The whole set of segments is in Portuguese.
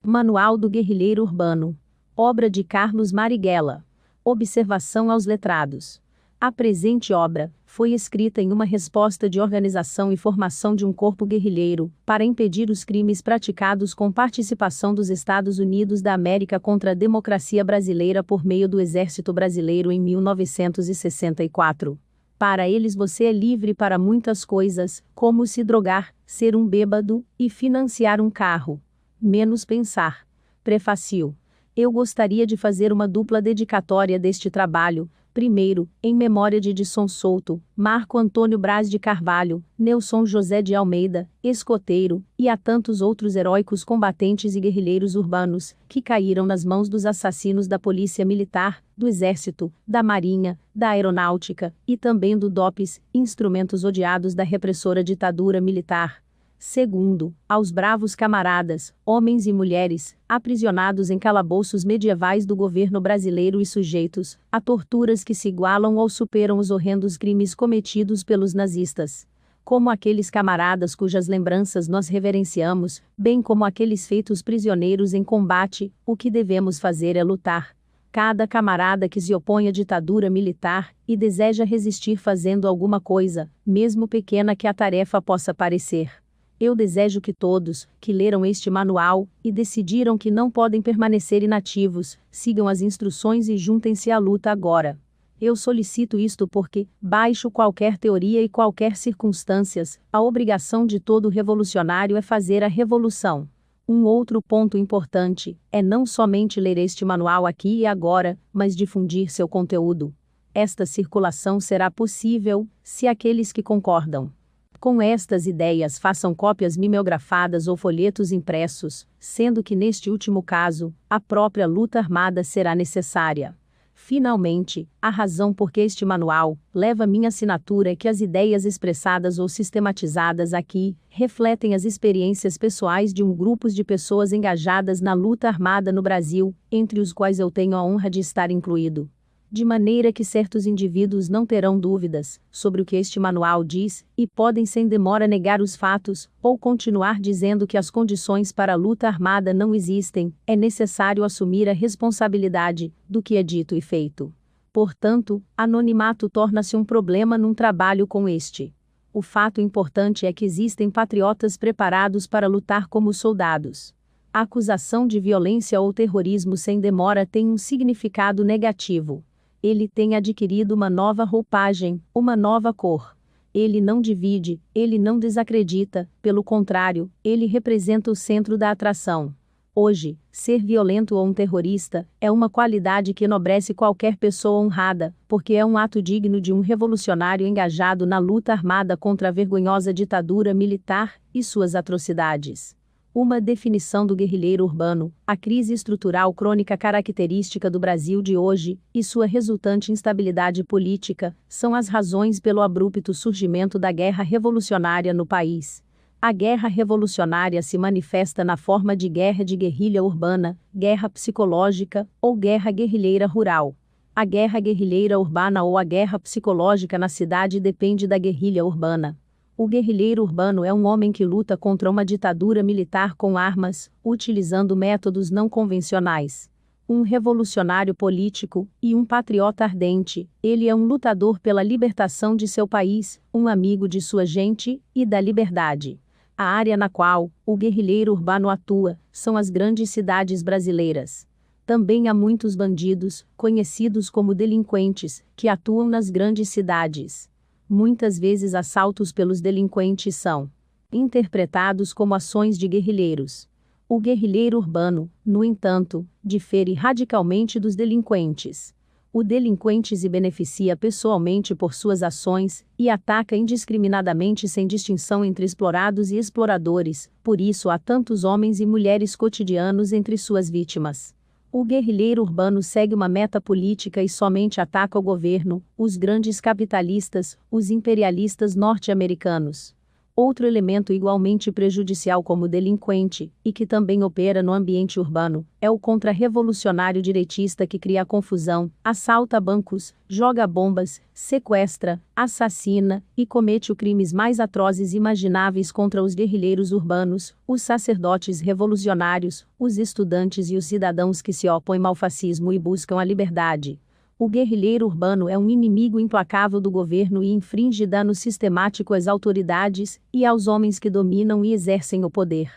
Manual do Guerrilheiro Urbano. Obra de Carlos Marighella. Observação aos letrados. A presente obra foi escrita em uma resposta de organização e formação de um corpo guerrilheiro, para impedir os crimes praticados com participação dos Estados Unidos da América contra a democracia brasileira por meio do Exército Brasileiro em 1964. Para eles você é livre para muitas coisas, como se drogar, ser um bêbado, e financiar um carro. Menos pensar. Prefácio. Eu gostaria de fazer uma dupla dedicatória deste trabalho. Primeiro, em memória de Edson Souto, Marco Antônio Braz de Carvalho, Nelson José de Almeida, escoteiro, e a tantos outros heróicos combatentes e guerrilheiros urbanos, que caíram nas mãos dos assassinos da Polícia Militar, do Exército, da Marinha, da Aeronáutica, e também do DOPS, instrumentos odiados da repressora ditadura militar. Segundo, aos bravos camaradas, homens e mulheres, aprisionados em calabouços medievais do governo brasileiro e sujeitos a torturas que se igualam ou superam os horrendos crimes cometidos pelos nazistas. Como aqueles camaradas cujas lembranças nós reverenciamos, bem como aqueles feitos prisioneiros em combate, o que devemos fazer é lutar. Cada camarada que se opõe à ditadura militar e deseja resistir fazendo alguma coisa, mesmo pequena que a tarefa possa parecer. Eu desejo que todos, que leram este manual, e decidiram que não podem permanecer inativos, sigam as instruções e juntem-se à luta agora. Eu solicito isto porque, baixo qualquer teoria e qualquer circunstâncias, a obrigação de todo revolucionário é fazer a revolução. Um outro ponto importante, é não somente ler este manual aqui e agora, mas difundir seu conteúdo. Esta circulação será possível, se aqueles que concordam com estas ideias façam cópias mimeografadas ou folhetos impressos, sendo que neste último caso, a própria luta armada será necessária. Finalmente, a razão por que este manual leva minha assinatura é que as ideias expressadas ou sistematizadas aqui refletem as experiências pessoais de um grupo de pessoas engajadas na luta armada no Brasil, entre os quais eu tenho a honra de estar incluído. De maneira que certos indivíduos não terão dúvidas sobre o que este manual diz, e podem sem demora negar os fatos, ou continuar dizendo que as condições para a luta armada não existem, é necessário assumir a responsabilidade do que é dito e feito. Portanto, anonimato torna-se um problema num trabalho como este. O fato importante é que existem patriotas preparados para lutar como soldados. A acusação de violência ou terrorismo sem demora tem um significado negativo. Ele tem adquirido uma nova roupagem, uma nova cor. Ele não divide, ele não desacredita, pelo contrário, ele representa o centro da atração. Hoje, ser violento ou um terrorista é uma qualidade que enobrece qualquer pessoa honrada, porque é um ato digno de um revolucionário engajado na luta armada contra a vergonhosa ditadura militar e suas atrocidades. Uma definição do guerrilheiro urbano, a crise estrutural crônica característica do Brasil de hoje, e sua resultante instabilidade política, são as razões pelo abrupto surgimento da guerra revolucionária no país. A guerra revolucionária se manifesta na forma de guerra de guerrilha urbana, guerra psicológica, ou guerra guerrilheira rural. A guerra guerrilheira urbana ou a guerra psicológica na cidade depende da guerrilha urbana. O guerrilheiro urbano é um homem que luta contra uma ditadura militar com armas, utilizando métodos não convencionais. Um revolucionário político e um patriota ardente, ele é um lutador pela libertação de seu país, um amigo de sua gente e da liberdade. A área na qual o guerrilheiro urbano atua são as grandes cidades brasileiras. Também há muitos bandidos, conhecidos como delinquentes, que atuam nas grandes cidades. Muitas vezes assaltos pelos delinquentes são interpretados como ações de guerrilheiros. O guerrilheiro urbano, no entanto, difere radicalmente dos delinquentes. O delinquente se beneficia pessoalmente por suas ações e ataca indiscriminadamente sem distinção entre explorados e exploradores, por isso há tantos homens e mulheres cotidianos entre suas vítimas. O guerrilheiro urbano segue uma meta política e somente ataca o governo, os grandes capitalistas, os imperialistas norte-americanos. Outro elemento igualmente prejudicial como delinquente, e que também opera no ambiente urbano, é o contra-revolucionário direitista que cria confusão, assalta bancos, joga bombas, sequestra, assassina e comete os crimes mais atrozes imagináveis contra os guerrilheiros urbanos, os sacerdotes revolucionários, os estudantes e os cidadãos que se opõem ao fascismo e buscam a liberdade. O guerrilheiro urbano é um inimigo implacável do governo e infringe dano sistemático às autoridades e aos homens que dominam e exercem o poder.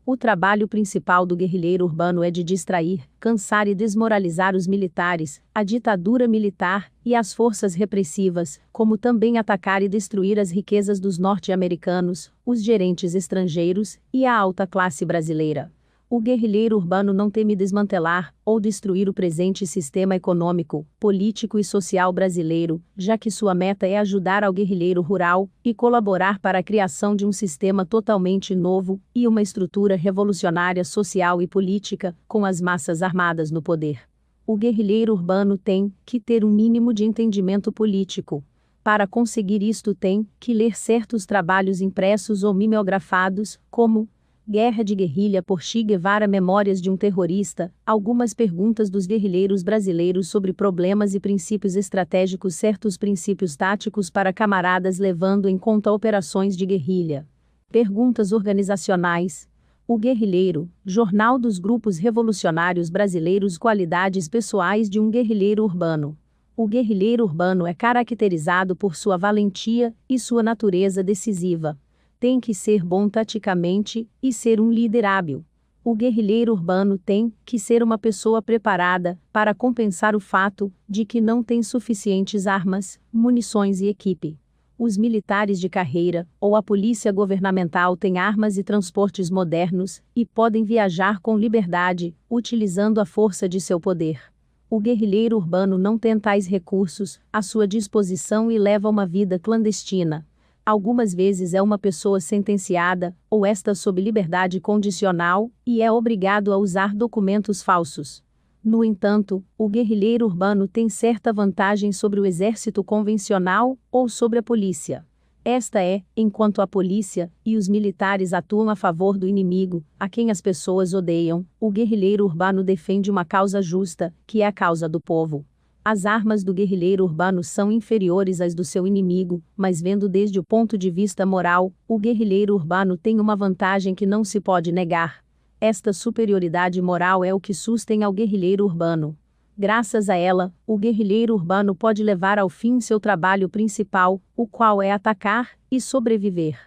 O trabalho principal do guerrilheiro urbano é de distrair, cansar e desmoralizar os militares, a ditadura militar e as forças repressivas, como também atacar e destruir as riquezas dos norte-americanos, os gerentes estrangeiros e a alta classe brasileira. O guerrilheiro urbano não teme desmantelar ou destruir o presente sistema econômico, político e social brasileiro, já que sua meta é ajudar ao guerrilheiro rural e colaborar para a criação de um sistema totalmente novo e uma estrutura revolucionária social e política, com as massas armadas no poder. O guerrilheiro urbano tem que ter um mínimo de entendimento político. Para conseguir isto tem que ler certos trabalhos impressos ou mimeografados, como Guerra de Guerrilha por Che Guevara, Memórias de um Terrorista, algumas perguntas dos guerrilheiros brasileiros sobre problemas e princípios estratégicos, certos princípios táticos para camaradas levando em conta operações de guerrilha. Perguntas organizacionais. O Guerrilheiro, Jornal dos Grupos Revolucionários Brasileiros, qualidades pessoais de um guerrilheiro urbano. O guerrilheiro urbano é caracterizado por sua valentia e sua natureza decisiva. Tem que ser bom taticamente e ser um líder hábil. O guerrilheiro urbano tem que ser uma pessoa preparada para compensar o fato de que não tem suficientes armas, munições e equipe. Os militares de carreira ou a polícia governamental têm armas e transportes modernos e podem viajar com liberdade, utilizando a força de seu poder. O guerrilheiro urbano não tem tais recursos à sua disposição e leva uma vida clandestina. Algumas vezes é uma pessoa sentenciada, ou está sob liberdade condicional, e é obrigado a usar documentos falsos. No entanto, o guerrilheiro urbano tem certa vantagem sobre o exército convencional, ou sobre a polícia. Esta é, enquanto a polícia e os militares atuam a favor do inimigo, a quem as pessoas odeiam, o guerrilheiro urbano defende uma causa justa, que é a causa do povo. As armas do guerrilheiro urbano são inferiores às do seu inimigo, mas vendo desde o ponto de vista moral, o guerrilheiro urbano tem uma vantagem que não se pode negar. Esta superioridade moral é o que sustém ao guerrilheiro urbano. Graças a ela, o guerrilheiro urbano pode levar ao fim seu trabalho principal, o qual é atacar e sobreviver.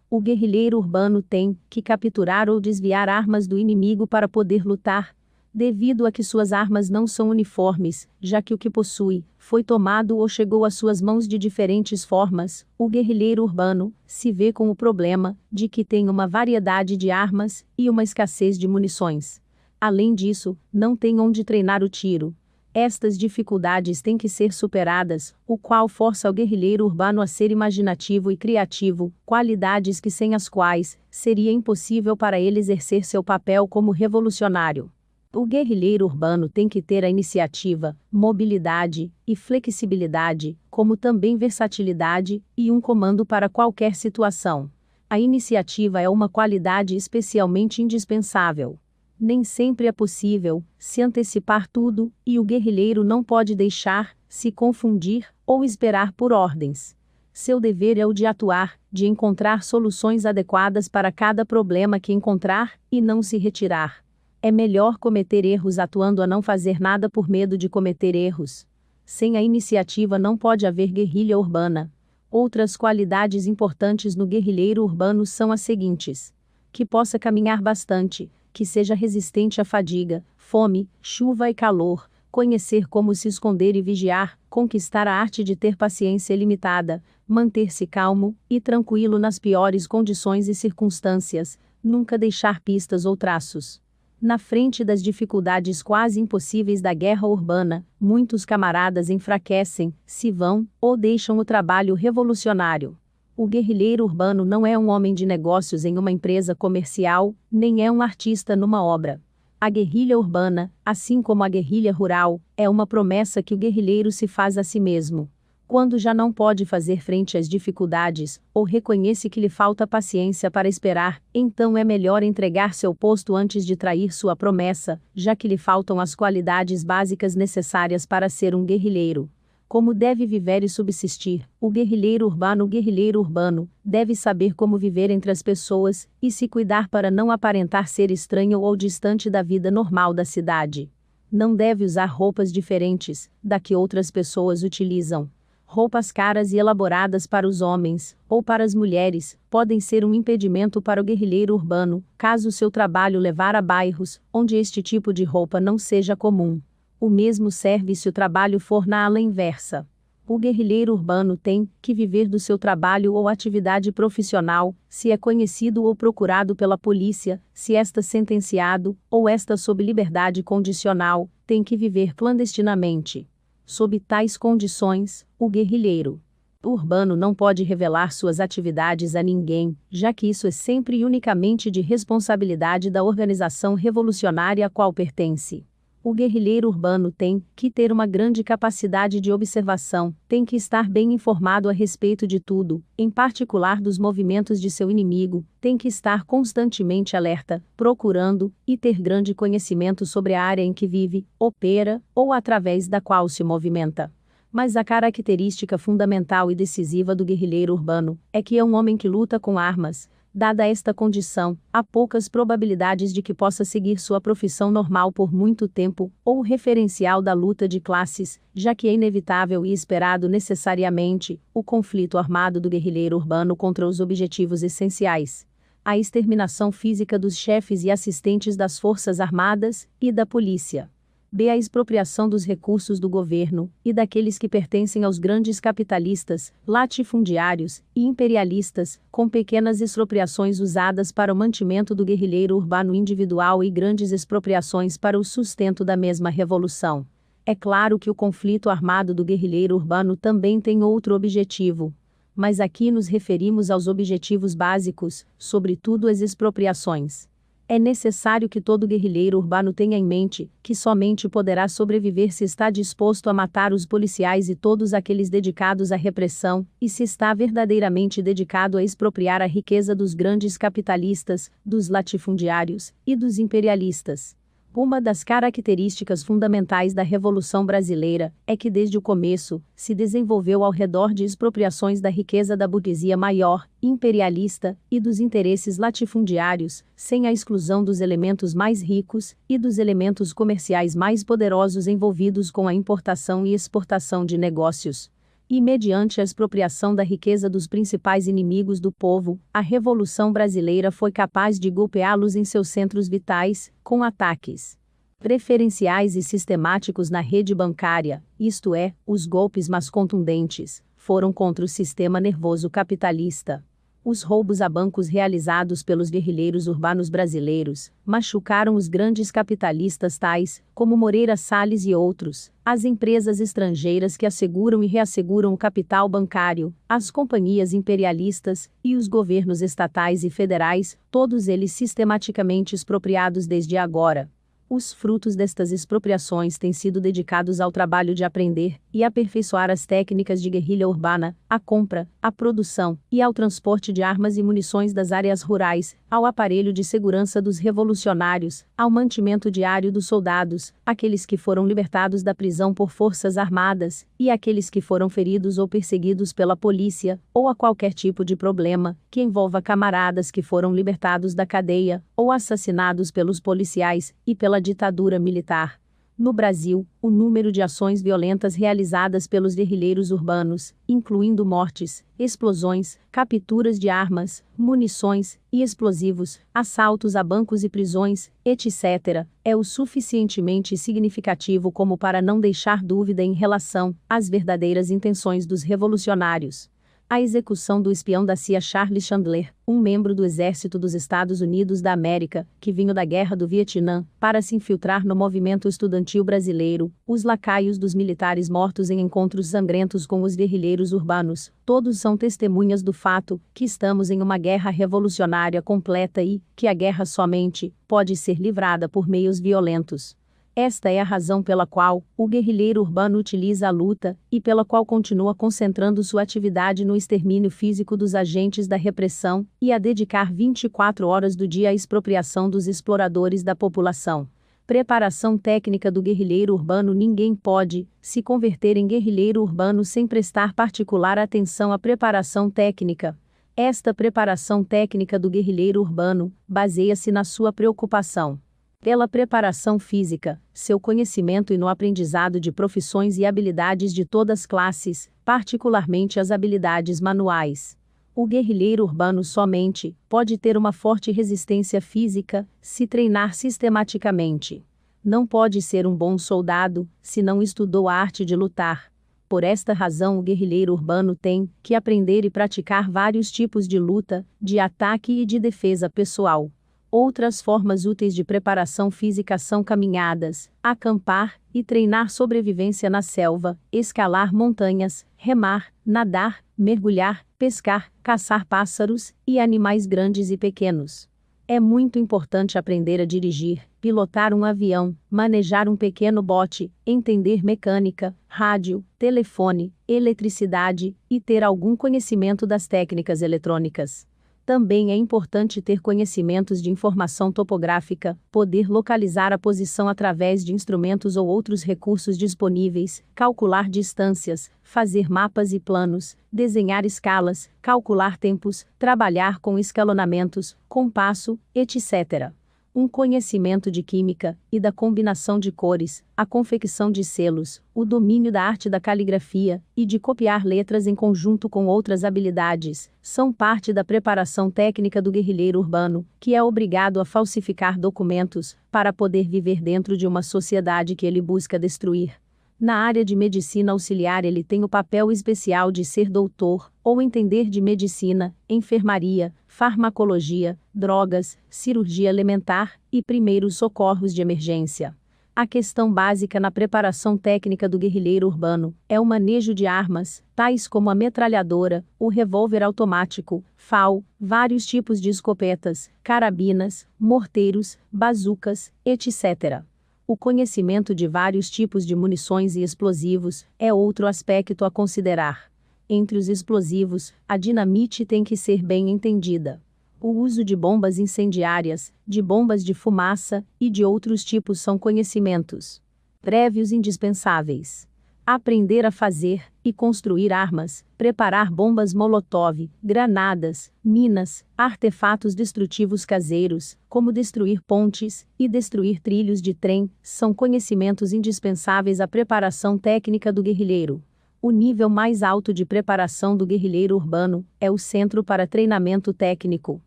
O guerrilheiro urbano tem que capturar ou desviar armas do inimigo para poder lutar. Devido a que suas armas não são uniformes, já que o que possui foi tomado ou chegou às suas mãos de diferentes formas, o guerrilheiro urbano se vê com o problema de que tem uma variedade de armas e uma escassez de munições. Além disso, não tem onde treinar o tiro. Estas dificuldades têm que ser superadas, o qual força o guerrilheiro urbano a ser imaginativo e criativo, qualidades que sem as quais seria impossível para ele exercer seu papel como revolucionário. O guerrilheiro urbano tem que ter a iniciativa, mobilidade e flexibilidade, como também versatilidade e um comando para qualquer situação. A iniciativa é uma qualidade especialmente indispensável. Nem sempre é possível se antecipar tudo, e o guerrilheiro não pode deixar se confundir ou esperar por ordens. Seu dever é o de atuar, de encontrar soluções adequadas para cada problema que encontrar e não se retirar. É melhor cometer erros atuando a não fazer nada por medo de cometer erros. Sem a iniciativa não pode haver guerrilha urbana. Outras qualidades importantes no guerrilheiro urbano são as seguintes: que possa caminhar bastante, que seja resistente à fadiga, fome, chuva e calor, conhecer como se esconder e vigiar, conquistar a arte de ter paciência limitada, manter-se calmo e tranquilo nas piores condições e circunstâncias, nunca deixar pistas ou traços. Na frente das dificuldades quase impossíveis da guerra urbana, muitos camaradas enfraquecem, se vão, ou deixam o trabalho revolucionário. O guerrilheiro urbano não é um homem de negócios em uma empresa comercial, nem é um artista numa obra. A guerrilha urbana, assim como a guerrilha rural, é uma promessa que o guerrilheiro se faz a si mesmo. Quando já não pode fazer frente às dificuldades, ou reconhece que lhe falta paciência para esperar, então é melhor entregar seu posto antes de trair sua promessa, já que lhe faltam as qualidades básicas necessárias para ser um guerrilheiro. Como deve viver e subsistir? O guerrilheiro urbano deve saber como viver entre as pessoas e se cuidar para não aparentar ser estranho ou distante da vida normal da cidade. Não deve usar roupas diferentes da que outras pessoas utilizam. Roupas caras e elaboradas para os homens, ou para as mulheres, podem ser um impedimento para o guerrilheiro urbano, caso seu trabalho levar a bairros onde este tipo de roupa não seja comum. O mesmo serve se o trabalho for na ala inversa. O guerrilheiro urbano tem que viver do seu trabalho ou atividade profissional, se é conhecido ou procurado pela polícia, se está sentenciado, ou está sob liberdade condicional, tem que viver clandestinamente. Sob tais condições, o guerrilheiro urbano não pode revelar suas atividades a ninguém, já que isso é sempre e unicamente de responsabilidade da organização revolucionária a qual pertence. O guerrilheiro urbano tem que ter uma grande capacidade de observação, tem que estar bem informado a respeito de tudo, em particular dos movimentos de seu inimigo, tem que estar constantemente alerta, procurando, e ter grande conhecimento sobre a área em que vive, opera, ou através da qual se movimenta. Mas a característica fundamental e decisiva do guerrilheiro urbano é que é um homem que luta com armas. Dada esta condição, há poucas probabilidades de que possa seguir sua profissão normal por muito tempo, ou o referencial da luta de classes, já que é inevitável e esperado necessariamente o conflito armado do guerrilheiro urbano contra os objetivos essenciais. A exterminação física dos chefes e assistentes das Forças Armadas e da polícia. B. A expropriação dos recursos do governo e daqueles que pertencem aos grandes capitalistas, latifundiários e imperialistas, com pequenas expropriações usadas para o mantimento do guerrilheiro urbano individual e grandes expropriações para o sustento da mesma revolução. É claro que o conflito armado do guerrilheiro urbano também tem outro objetivo. Mas aqui nos referimos aos objetivos básicos, sobretudo as expropriações. É necessário que todo guerrilheiro urbano tenha em mente que somente poderá sobreviver se está disposto a matar os policiais e todos aqueles dedicados à repressão, e se está verdadeiramente dedicado a expropriar a riqueza dos grandes capitalistas, dos latifundiários e dos imperialistas. Uma das características fundamentais da Revolução Brasileira é que desde o começo se desenvolveu ao redor de expropriações da riqueza da burguesia maior, imperialista, e dos interesses latifundiários, sem a exclusão dos elementos mais ricos e dos elementos comerciais mais poderosos envolvidos com a importação e exportação de negócios. E mediante a expropriação da riqueza dos principais inimigos do povo, a Revolução Brasileira foi capaz de golpeá-los em seus centros vitais, com ataques preferenciais e sistemáticos na rede bancária, isto é, os golpes mais contundentes, foram contra o sistema nervoso capitalista. Os roubos a bancos realizados pelos guerrilheiros urbanos brasileiros machucaram os grandes capitalistas tais como Moreira Salles e outros, as empresas estrangeiras que asseguram e reasseguram o capital bancário, as companhias imperialistas e os governos estatais e federais, todos eles sistematicamente expropriados desde agora. Os frutos destas expropriações têm sido dedicados ao trabalho de aprender e aperfeiçoar as técnicas de guerrilha urbana, à compra, à produção e ao transporte de armas e munições das áreas rurais, ao aparelho de segurança dos revolucionários, ao mantimento diário dos soldados, aqueles que foram libertados da prisão por forças armadas, e aqueles que foram feridos ou perseguidos pela polícia, ou a qualquer tipo de problema que envolva camaradas que foram libertados da cadeia, ou assassinados pelos policiais e pela ditadura militar. No Brasil, o número de ações violentas realizadas pelos guerrilheiros urbanos, incluindo mortes, explosões, capturas de armas, munições e explosivos, assaltos a bancos e prisões, etc., é o suficientemente significativo como para não deixar dúvida em relação às verdadeiras intenções dos revolucionários. A execução do espião da CIA Charles Chandler, um membro do Exército dos Estados Unidos da América, que vinha da Guerra do Vietnã, para se infiltrar no movimento estudantil brasileiro, os lacaios dos militares mortos em encontros sangrentos com os guerrilheiros urbanos, todos são testemunhas do fato que estamos em uma guerra revolucionária completa e que a guerra somente pode ser livrada por meios violentos. Esta é a razão pela qual o guerrilheiro urbano utiliza a luta e pela qual continua concentrando sua atividade no extermínio físico dos agentes da repressão e a dedicar 24 horas do dia à expropriação dos exploradores da população. Preparação técnica do guerrilheiro urbano. Ninguém pode se converter em guerrilheiro urbano sem prestar particular atenção à preparação técnica. Esta preparação técnica do guerrilheiro urbano baseia-se na sua preocupação pela preparação física, seu conhecimento e no aprendizado de profissões e habilidades de todas as classes, particularmente as habilidades manuais. O guerrilheiro urbano somente pode ter uma forte resistência física se treinar sistematicamente. Não pode ser um bom soldado se não estudou a arte de lutar. Por esta razão, o guerrilheiro urbano tem que aprender e praticar vários tipos de luta, de ataque e de defesa pessoal. Outras formas úteis de preparação física são caminhadas, acampar e treinar sobrevivência na selva, escalar montanhas, remar, nadar, mergulhar, pescar, caçar pássaros e animais grandes e pequenos. É muito importante aprender a dirigir, pilotar um avião, manejar um pequeno bote, entender mecânica, rádio, telefone, eletricidade e ter algum conhecimento das técnicas eletrônicas. Também é importante ter conhecimentos de informação topográfica, poder localizar a posição através de instrumentos ou outros recursos disponíveis, calcular distâncias, fazer mapas e planos, desenhar escalas, calcular tempos, trabalhar com escalonamentos, compasso, etc. Um conhecimento de química e da combinação de cores, a confecção de selos, o domínio da arte da caligrafia e de copiar letras em conjunto com outras habilidades, são parte da preparação técnica do guerrilheiro urbano, que é obrigado a falsificar documentos para poder viver dentro de uma sociedade que ele busca destruir. Na área de medicina auxiliar, ele tem o papel especial de ser doutor, ou entender de medicina, enfermaria, farmacologia, drogas, cirurgia elementar e primeiros socorros de emergência. A questão básica na preparação técnica do guerrilheiro urbano é o manejo de armas, tais como a metralhadora, o revólver automático, FAL, vários tipos de escopetas, carabinas, morteiros, bazucas, etc. O conhecimento de vários tipos de munições e explosivos é outro aspecto a considerar. Entre os explosivos, a dinamite tem que ser bem entendida. O uso de bombas incendiárias, de bombas de fumaça e de outros tipos são conhecimentos prévios indispensáveis. Aprender a fazer e construir armas, preparar bombas molotov, granadas, minas, artefatos destrutivos caseiros, como destruir pontes e destruir trilhos de trem, são conhecimentos indispensáveis à preparação técnica do guerrilheiro. O nível mais alto de preparação do guerrilheiro urbano é o Centro para Treinamento Técnico.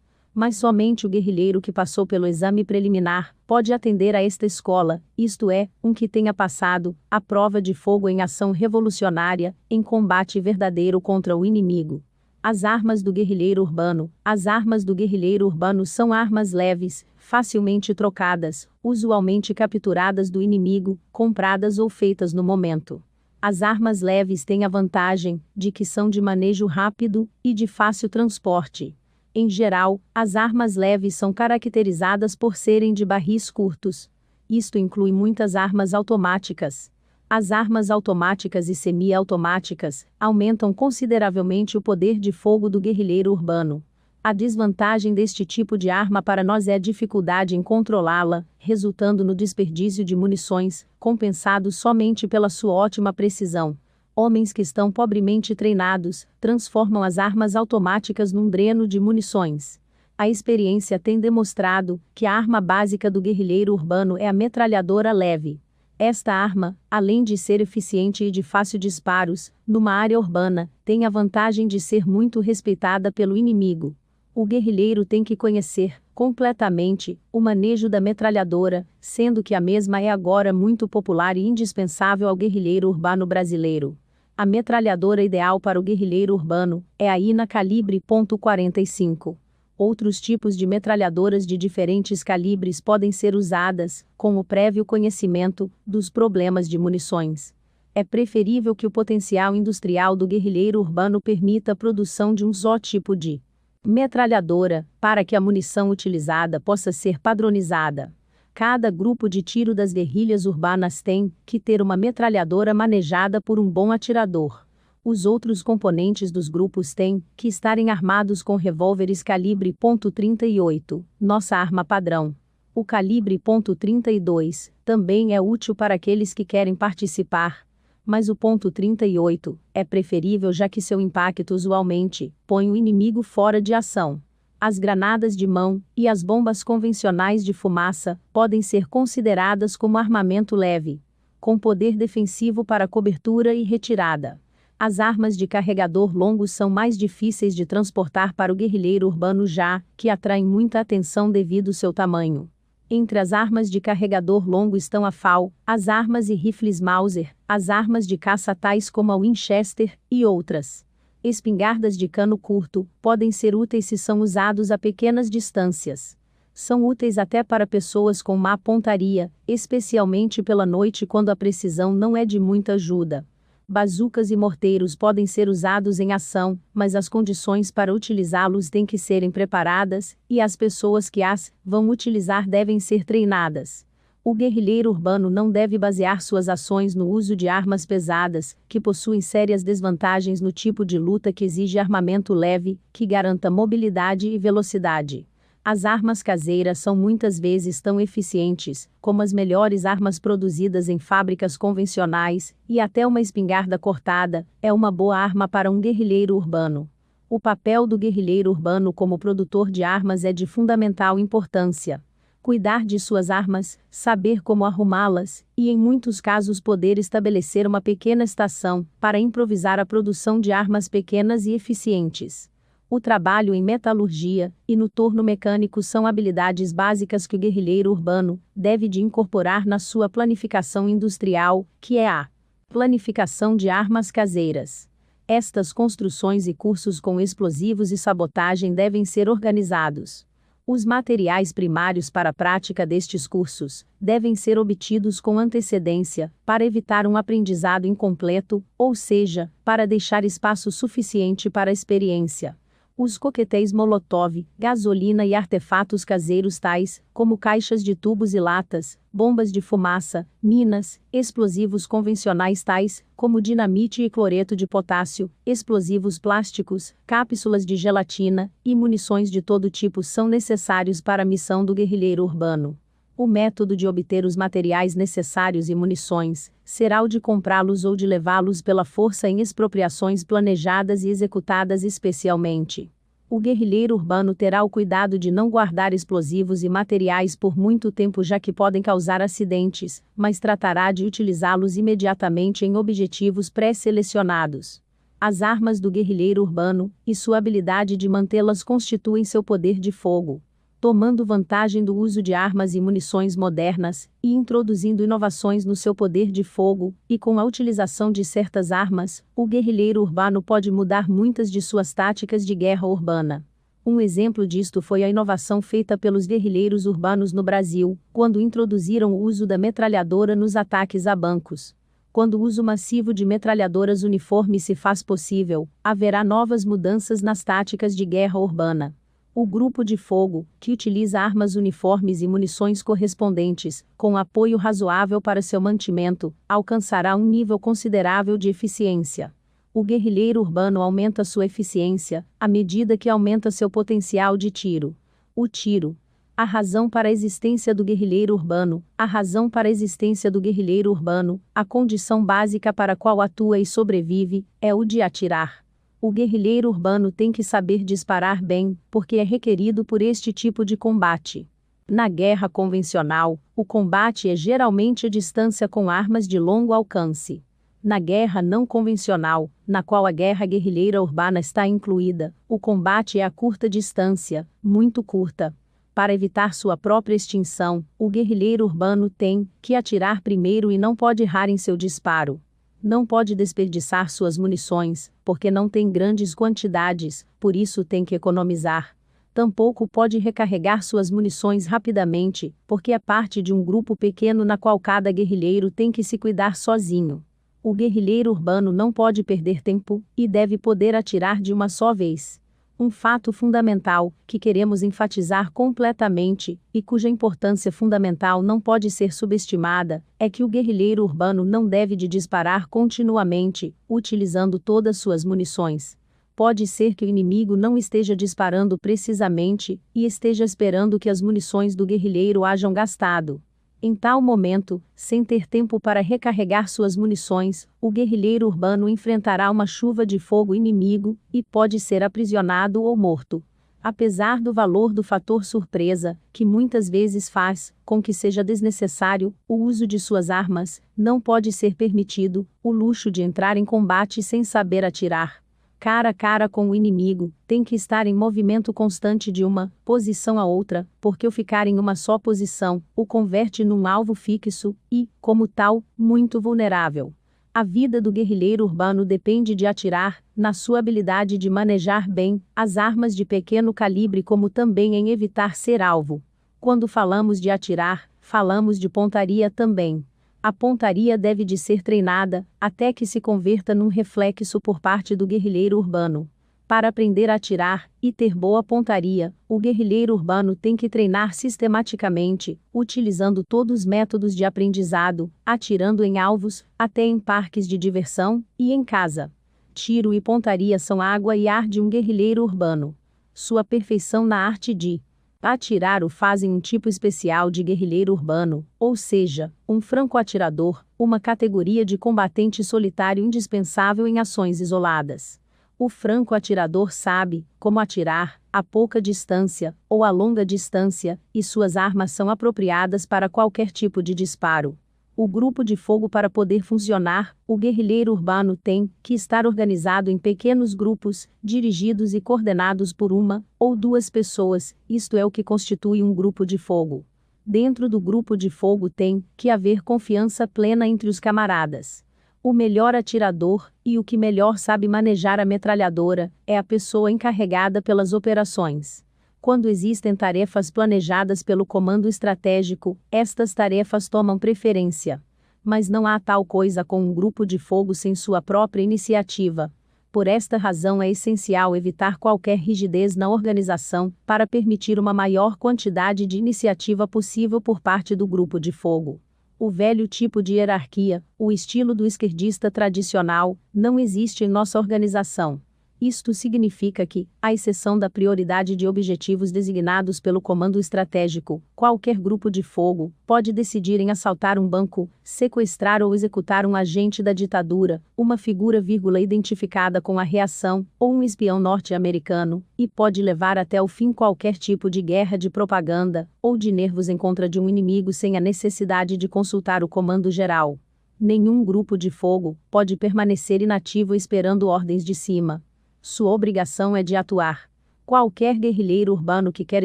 Mas somente o guerrilheiro que passou pelo exame preliminar pode atender a esta escola, isto é, um que tenha passado a prova de fogo em ação revolucionária, em combate verdadeiro contra o inimigo. As armas do guerrilheiro urbano. As armas do guerrilheiro urbano são armas leves, facilmente trocadas, usualmente capturadas do inimigo, compradas ou feitas no momento. As armas leves têm a vantagem de que são de manejo rápido e de fácil transporte. Em geral, as armas leves são caracterizadas por serem de barris curtos. Isto inclui muitas armas automáticas. As armas automáticas e semi-automáticas aumentam consideravelmente o poder de fogo do guerrilheiro urbano. A desvantagem deste tipo de arma para nós é a dificuldade em controlá-la, resultando no desperdício de munições, compensado somente pela sua ótima precisão. Homens que estão pobremente treinados transformam as armas automáticas num dreno de munições. A experiência tem demonstrado que a arma básica do guerrilheiro urbano é a metralhadora leve. Esta arma, além de ser eficiente e de fácil disparos, numa área urbana, tem a vantagem de ser muito respeitada pelo inimigo. O guerrilheiro tem que conhecer completamente o manejo da metralhadora, sendo que a mesma é agora muito popular e indispensável ao guerrilheiro urbano brasileiro. A metralhadora ideal para o guerrilheiro urbano é a INA calibre .45. Outros tipos de metralhadoras de diferentes calibres podem ser usadas, com o prévio conhecimento dos problemas de munições. É preferível que o potencial industrial do guerrilheiro urbano permita a produção de um só tipo de metralhadora, para que a munição utilizada possa ser padronizada. Cada grupo de tiro das guerrilhas urbanas tem que ter uma metralhadora manejada por um bom atirador. Os outros componentes dos grupos têm que estarem armados com revólveres calibre .38, nossa arma padrão. O calibre .32 também é útil para aqueles que querem participar, mas o .38 é preferível já que seu impacto usualmente põe o inimigo fora de ação. As granadas de mão e as bombas convencionais de fumaça podem ser consideradas como armamento leve, com poder defensivo para cobertura e retirada. As armas de carregador longo são mais difíceis de transportar para o guerrilheiro urbano já que atraem muita atenção devido ao seu tamanho. Entre as armas de carregador longo estão a FAL, as armas e rifles Mauser, as armas de caça tais como a Winchester e outras. Espingardas de cano curto podem ser úteis se são usados a pequenas distâncias. São úteis até para pessoas com má pontaria, especialmente pela noite quando a precisão não é de muita ajuda. Bazucas e morteiros podem ser usados em ação, mas as condições para utilizá-los têm que serem preparadas, e as pessoas que as vão utilizar devem ser treinadas. O guerrilheiro urbano não deve basear suas ações no uso de armas pesadas, que possuem sérias desvantagens no tipo de luta que exige armamento leve, que garanta mobilidade e velocidade. As armas caseiras são muitas vezes tão eficientes como as melhores armas produzidas em fábricas convencionais, e até uma espingarda cortada é uma boa arma para um guerrilheiro urbano. O papel do guerrilheiro urbano como produtor de armas é de fundamental importância. Cuidar de suas armas, saber como arrumá-las, e em muitos casos poder estabelecer uma pequena estação para improvisar a produção de armas pequenas e eficientes. O trabalho em metalurgia e no torno mecânico são habilidades básicas que o guerrilheiro urbano deve de incorporar na sua planificação industrial, que é a planificação de armas caseiras. Estas construções e cursos com explosivos e sabotagem devem ser organizados. Os materiais primários para a prática destes cursos devem ser obtidos com antecedência, para evitar um aprendizado incompleto, ou seja, para deixar espaço suficiente para a experiência. Os coquetéis Molotov, gasolina e artefatos caseiros tais como caixas de tubos e latas, bombas de fumaça, minas, explosivos convencionais tais como dinamite e cloreto de potássio, explosivos plásticos, cápsulas de gelatina e munições de todo tipo são necessários para a missão do guerrilheiro urbano. O método de obter os materiais necessários e munições será o de comprá-los ou de levá-los pela força em expropriações planejadas e executadas especialmente. O guerrilheiro urbano terá o cuidado de não guardar explosivos e materiais por muito tempo já que podem causar acidentes, mas tratará de utilizá-los imediatamente em objetivos pré-selecionados. As armas do guerrilheiro urbano e sua habilidade de mantê-las constituem seu poder de fogo. Tomando vantagem do uso de armas e munições modernas, e introduzindo inovações no seu poder de fogo, e com a utilização de certas armas, o guerrilheiro urbano pode mudar muitas de suas táticas de guerra urbana. Um exemplo disto foi a inovação feita pelos guerrilheiros urbanos no Brasil, quando introduziram o uso da metralhadora nos ataques a bancos. Quando o uso massivo de metralhadoras uniformes se faz possível, haverá novas mudanças nas táticas de guerra urbana. O grupo de fogo, que utiliza armas uniformes e munições correspondentes, com apoio razoável para seu mantimento, alcançará um nível considerável de eficiência. O guerrilheiro urbano aumenta sua eficiência, à medida que aumenta seu potencial de tiro. O tiro. A razão para a existência do guerrilheiro urbano, a razão para a existência do guerrilheiro urbano, a condição básica para a qual atua e sobrevive, é o de atirar. O guerrilheiro urbano tem que saber disparar bem, porque é requerido por este tipo de combate. Na guerra convencional, o combate é geralmente a distância com armas de longo alcance. Na guerra não convencional, na qual a guerra guerrilheira urbana está incluída, o combate é a curta distância, muito curta. Para evitar sua própria extinção, o guerrilheiro urbano tem que atirar primeiro e não pode errar em seu disparo. Não pode desperdiçar suas munições, porque não tem grandes quantidades, por isso tem que economizar. Tampouco pode recarregar suas munições rapidamente, porque é parte de um grupo pequeno na qual cada guerrilheiro tem que se cuidar sozinho. O guerrilheiro urbano não pode perder tempo, e deve poder atirar de uma só vez. Um fato fundamental, que queremos enfatizar completamente, e cuja importância fundamental não pode ser subestimada, é que o guerrilheiro urbano não deve de disparar continuamente, utilizando todas suas munições. Pode ser que o inimigo não esteja disparando precisamente, e esteja esperando que as munições do guerrilheiro hajam gastado. Em tal momento, sem ter tempo para recarregar suas munições, o guerrilheiro urbano enfrentará uma chuva de fogo inimigo, e pode ser aprisionado ou morto. Apesar do valor do fator surpresa, que muitas vezes faz com que seja desnecessário o uso de suas armas, não pode ser permitido o luxo de entrar em combate sem saber atirar. Cara a cara com o inimigo, tem que estar em movimento constante de uma posição a outra, porque o ficar em uma só posição o converte num alvo fixo e, como tal, muito vulnerável. A vida do guerrilheiro urbano depende de atirar, na sua habilidade de manejar bem as armas de pequeno calibre, como também em evitar ser alvo. Quando falamos de atirar, falamos de pontaria também. A pontaria deve de ser treinada, até que se converta num reflexo por parte do guerrilheiro urbano. Para aprender a atirar e ter boa pontaria, o guerrilheiro urbano tem que treinar sistematicamente, utilizando todos os métodos de aprendizado, atirando em alvos, até em parques de diversão e em casa. Tiro e pontaria são água e ar de um guerrilheiro urbano. Sua perfeição na arte de atirar o fazem um tipo especial de guerrilheiro urbano, ou seja, um franco-atirador, uma categoria de combatente solitário indispensável em ações isoladas. O franco-atirador sabe como atirar a pouca distância ou a longa distância, e suas armas são apropriadas para qualquer tipo de disparo. O grupo de fogo, para poder funcionar, o guerrilheiro urbano tem que estar organizado em pequenos grupos, dirigidos e coordenados por uma ou duas pessoas, isto é o que constitui um grupo de fogo. Dentro do grupo de fogo tem que haver confiança plena entre os camaradas. O melhor atirador, e o que melhor sabe manejar a metralhadora, é a pessoa encarregada pelas operações. Quando existem tarefas planejadas pelo comando estratégico, estas tarefas tomam preferência. Mas não há tal coisa como um grupo de fogo sem sua própria iniciativa. Por esta razão é essencial evitar qualquer rigidez na organização, para permitir uma maior quantidade de iniciativa possível por parte do grupo de fogo. O velho tipo de hierarquia, o estilo do esquerdista tradicional, não existe em nossa organização. Isto significa que, à exceção da prioridade de objetivos designados pelo comando estratégico, qualquer grupo de fogo pode decidir em assaltar um banco, sequestrar ou executar um agente da ditadura, uma figura identificada com a reação, ou um espião norte-americano, e pode levar até o fim qualquer tipo de guerra de propaganda, ou de nervos em contra de um inimigo sem a necessidade de consultar o comando geral. Nenhum grupo de fogo pode permanecer inativo esperando ordens de cima. Sua obrigação é de atuar. Qualquer guerrilheiro urbano que quer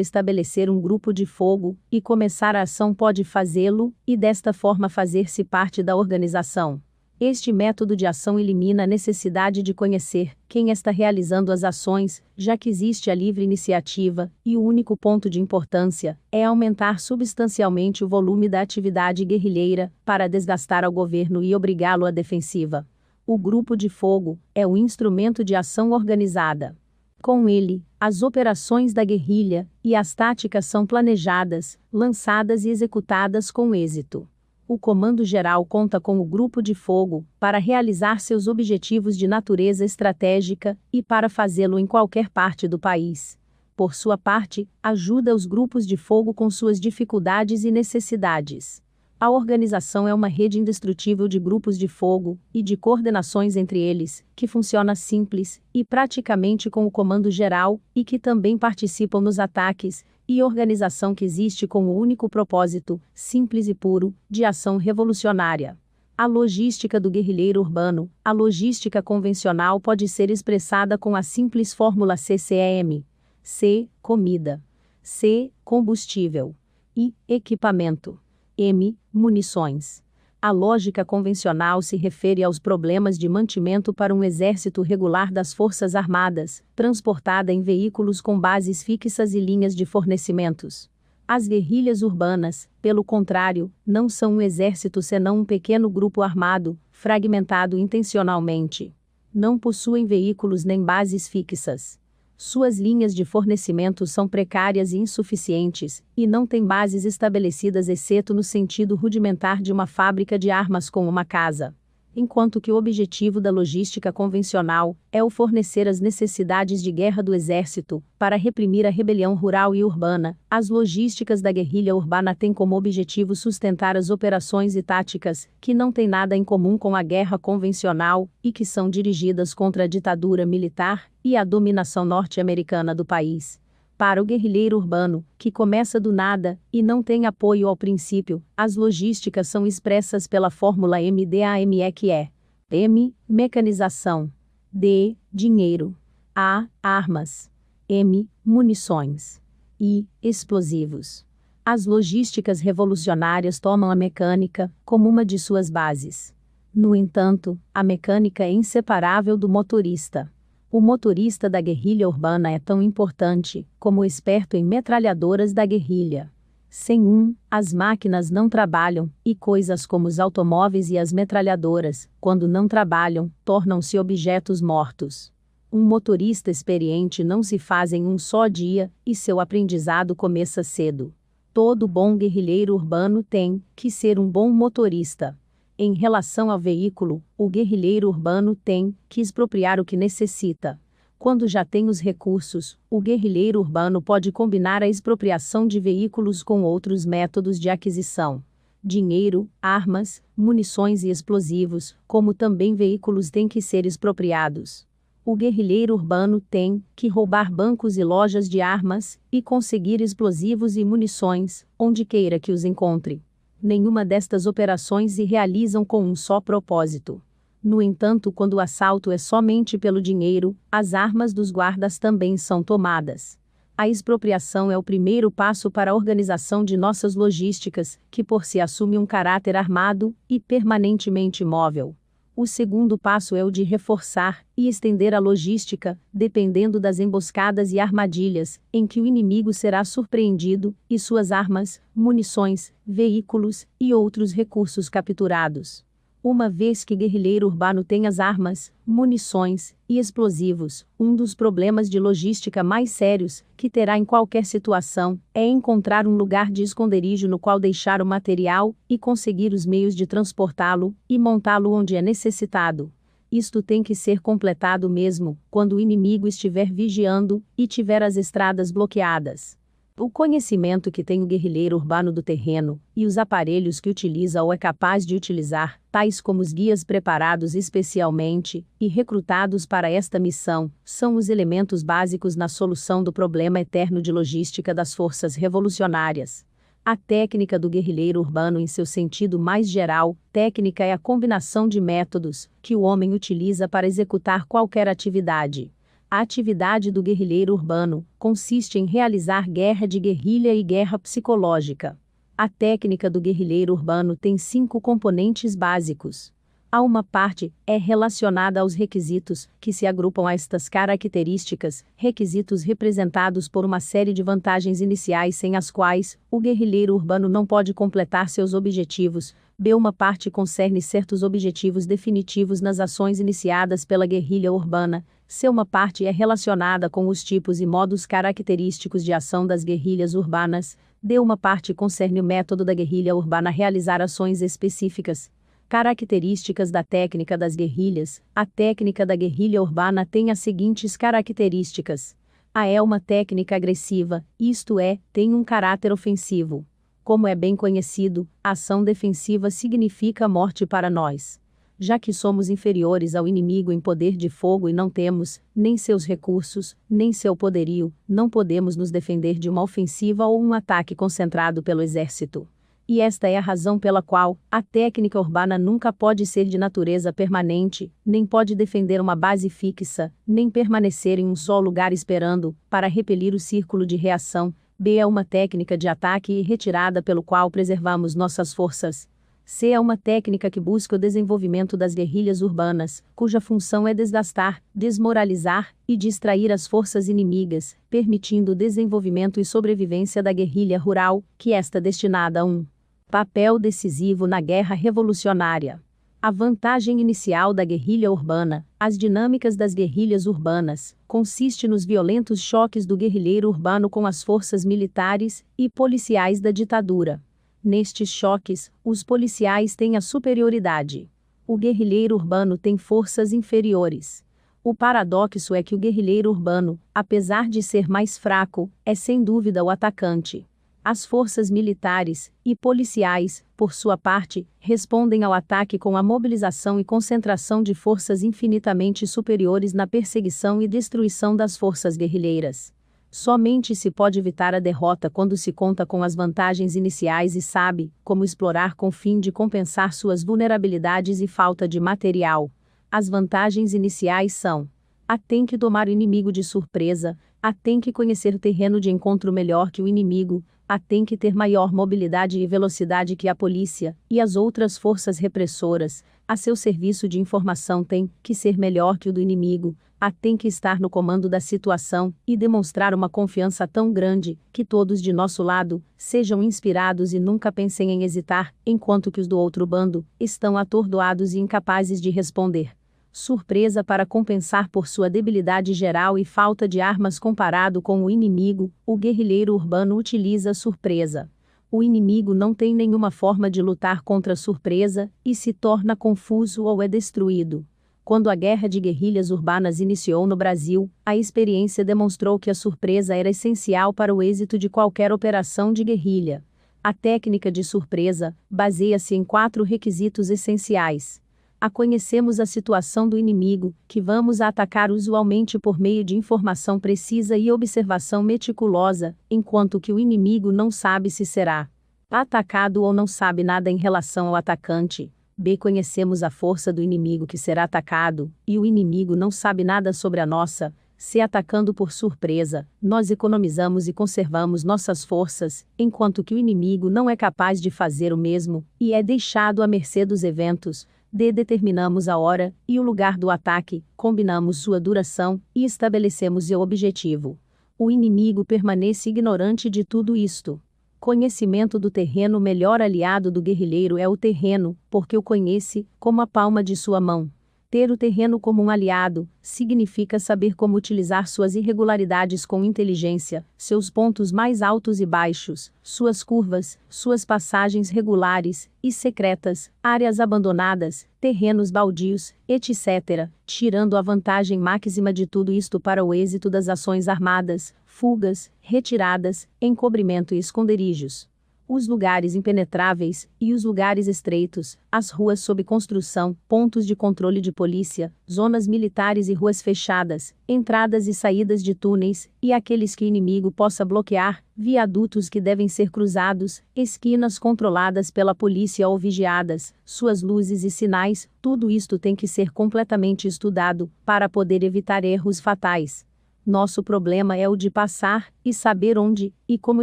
estabelecer um grupo de fogo e começar a ação pode fazê-lo, e desta forma fazer-se parte da organização. Este método de ação elimina a necessidade de conhecer quem está realizando as ações, já que existe a livre iniciativa, e o único ponto de importância é aumentar substancialmente o volume da atividade guerrilheira, para desgastar ao governo e obrigá-lo à defensiva. O grupo de fogo é o instrumento de ação organizada. Com ele, as operações da guerrilha e as táticas são planejadas, lançadas e executadas com êxito. O comando geral conta com o grupo de fogo para realizar seus objetivos de natureza estratégica e para fazê-lo em qualquer parte do país. Por sua parte, ajuda os grupos de fogo com suas dificuldades e necessidades. A organização é uma rede indestrutível de grupos de fogo e de coordenações entre eles, que funciona simples e praticamente com o comando geral, e que também participam nos ataques, e organização que existe com o único propósito, simples e puro, de ação revolucionária. A logística do guerrilheiro urbano, a logística convencional, pode ser expressada com a simples fórmula CCM. C. Comida. C. Combustível. I. Equipamento. M. Munições. A lógica convencional se refere aos problemas de mantimento para um exército regular das Forças Armadas, transportada em veículos com bases fixas e linhas de fornecimentos. As guerrilhas urbanas, pelo contrário, não são um exército senão um pequeno grupo armado, fragmentado intencionalmente. Não possuem veículos nem bases fixas. Suas linhas de fornecimento são precárias e insuficientes, e não têm bases estabelecidas exceto no sentido rudimentar de uma fábrica de armas com uma casa. Enquanto que o objetivo da logística convencional é o fornecer as necessidades de guerra do exército, para reprimir a rebelião rural e urbana, as logísticas da guerrilha urbana têm como objetivo sustentar as operações e táticas, que não têm nada em comum com a guerra convencional, e que são dirigidas contra a ditadura militar e a dominação norte-americana do país. Para o guerrilheiro urbano, que começa do nada e não tem apoio ao princípio, as logísticas são expressas pela fórmula MDAME, que é: M. Mecanização. D. Dinheiro. A. Armas. M. Munições. I. Explosivos. As logísticas revolucionárias tomam a mecânica como uma de suas bases. No entanto, a mecânica é inseparável do motorista. O motorista da guerrilha urbana é tão importante como o experto em metralhadoras da guerrilha. Sem as máquinas não trabalham, e coisas como os automóveis e as metralhadoras, quando não trabalham, tornam-se objetos mortos. Um motorista experiente não se faz em um só dia, e seu aprendizado começa cedo. Todo bom guerrilheiro urbano tem que ser um bom motorista. Em relação ao veículo, o guerrilheiro urbano tem que expropriar o que necessita. Quando já tem os recursos, o guerrilheiro urbano pode combinar a expropriação de veículos com outros métodos de aquisição. Dinheiro, armas, munições e explosivos, como também veículos têm que ser expropriados. O guerrilheiro urbano tem que roubar bancos e lojas de armas, e conseguir explosivos e munições, onde queira que os encontre. Nenhuma destas operações se realizam com um só propósito. No entanto, quando o assalto é somente pelo dinheiro, as armas dos guardas também são tomadas. A expropriação é o primeiro passo para a organização de nossas logísticas, que por si assume um caráter armado e permanentemente móvel. O segundo passo é o de reforçar e estender a logística, dependendo das emboscadas e armadilhas, em que o inimigo será surpreendido, e suas armas, munições, veículos e outros recursos capturados. Uma vez que guerrilheiro urbano tem as armas, munições e explosivos, um dos problemas de logística mais sérios que terá em qualquer situação é encontrar um lugar de esconderijo no qual deixar o material e conseguir os meios de transportá-lo e montá-lo onde é necessitado. Isto tem que ser completado mesmo quando o inimigo estiver vigiando e tiver as estradas bloqueadas. O conhecimento que tem o guerrilheiro urbano do terreno, e os aparelhos que utiliza ou é capaz de utilizar, tais como os guias preparados especialmente e recrutados para esta missão, são os elementos básicos na solução do problema eterno de logística das forças revolucionárias. A técnica do guerrilheiro urbano em seu sentido mais geral, técnica é a combinação de métodos que o homem utiliza para executar qualquer atividade. A atividade do guerrilheiro urbano consiste em realizar guerra de guerrilha e guerra psicológica. A técnica do guerrilheiro urbano tem 5 componentes básicos. A uma parte é relacionada aos requisitos, que se agrupam a estas características, requisitos representados por uma série de vantagens iniciais sem as quais o guerrilheiro urbano não pode completar seus objetivos. B. Uma parte concerne certos objetivos definitivos nas ações iniciadas pela guerrilha urbana. C. Uma parte é relacionada com os tipos e modos característicos de ação das guerrilhas urbanas. D. Uma parte concerne o método da guerrilha urbana realizar ações específicas. Características da técnica das guerrilhas. A técnica da guerrilha urbana tem as seguintes características. A. É uma técnica agressiva, isto é, tem um caráter ofensivo. Como é bem conhecido, a ação defensiva significa morte para nós. Já que somos inferiores ao inimigo em poder de fogo e não temos nem seus recursos, nem seu poderio, não podemos nos defender de uma ofensiva ou um ataque concentrado pelo exército. E esta é a razão pela qual a técnica urbana nunca pode ser de natureza permanente, nem pode defender uma base fixa, nem permanecer em um só lugar esperando para repelir o círculo de reação. B. É uma técnica de ataque e retirada pelo qual preservamos nossas forças. C. É uma técnica que busca o desenvolvimento das guerrilhas urbanas, cuja função é desgastar, desmoralizar e distrair as forças inimigas, permitindo o desenvolvimento e sobrevivência da guerrilha rural, que está destinada a um papel decisivo na guerra revolucionária. A vantagem inicial da guerrilha urbana, as dinâmicas das guerrilhas urbanas, consiste nos violentos choques do guerrilheiro urbano com as forças militares e policiais da ditadura. Nestes choques, os policiais têm a superioridade. O guerrilheiro urbano tem forças inferiores. O paradoxo é que o guerrilheiro urbano, apesar de ser mais fraco, é sem dúvida o atacante. As forças militares e policiais, por sua parte, respondem ao ataque com a mobilização e concentração de forças infinitamente superiores na perseguição e destruição das forças guerrilheiras. Somente se pode evitar a derrota quando se conta com as vantagens iniciais e sabe como explorar com o fim de compensar suas vulnerabilidades e falta de material. As vantagens iniciais são: a tem que tomar o inimigo de surpresa, a tem que conhecer o terreno de encontro melhor que o inimigo, a tem que ter maior mobilidade e velocidade que a polícia e as outras forças repressoras, a seu serviço de informação tem que ser melhor que o do inimigo, a tem que estar no comando da situação e demonstrar uma confiança tão grande que todos de nosso lado sejam inspirados e nunca pensem em hesitar, enquanto que os do outro bando estão atordoados e incapazes de responder. Surpresa para compensar por sua debilidade geral e falta de armas comparado com o inimigo, o guerrilheiro urbano utiliza surpresa. O inimigo não tem nenhuma forma de lutar contra a surpresa e se torna confuso ou é destruído. Quando a guerra de guerrilhas urbanas iniciou no Brasil, a experiência demonstrou que a surpresa era essencial para o êxito de qualquer operação de guerrilha. A técnica de surpresa baseia-se em 4 requisitos essenciais. Conhecemos a situação do inimigo, que vamos atacar usualmente por meio de informação precisa e observação meticulosa, enquanto que o inimigo não sabe se será atacado ou não sabe nada em relação ao atacante. Conhecemos a força do inimigo que será atacado, e o inimigo não sabe nada sobre a nossa. Se atacando por surpresa, nós economizamos e conservamos nossas forças, enquanto que o inimigo não é capaz de fazer o mesmo, e é deixado à mercê dos eventos. Determinamos a hora e o lugar do ataque, combinamos sua duração e estabelecemos o objetivo. O inimigo permanece ignorante de tudo isto. Conhecimento do terreno. O melhor aliado do guerrilheiro é o terreno, porque o conhece como a palma de sua mão. Ter o terreno como um aliado significa saber como utilizar suas irregularidades com inteligência, seus pontos mais altos e baixos, suas curvas, suas passagens regulares e secretas, áreas abandonadas, terrenos baldios, etc., tirando a vantagem máxima de tudo isto para o êxito das ações armadas, fugas, retiradas, encobrimento e esconderijos. Os lugares impenetráveis e os lugares estreitos, as ruas sob construção, pontos de controle de polícia, zonas militares e ruas fechadas, entradas e saídas de túneis, e aqueles que o inimigo possa bloquear, viadutos que devem ser cruzados, esquinas controladas pela polícia ou vigiadas, suas luzes e sinais, tudo isto tem que ser completamente estudado, para poder evitar erros fatais. Nosso problema é o de passar e saber onde e como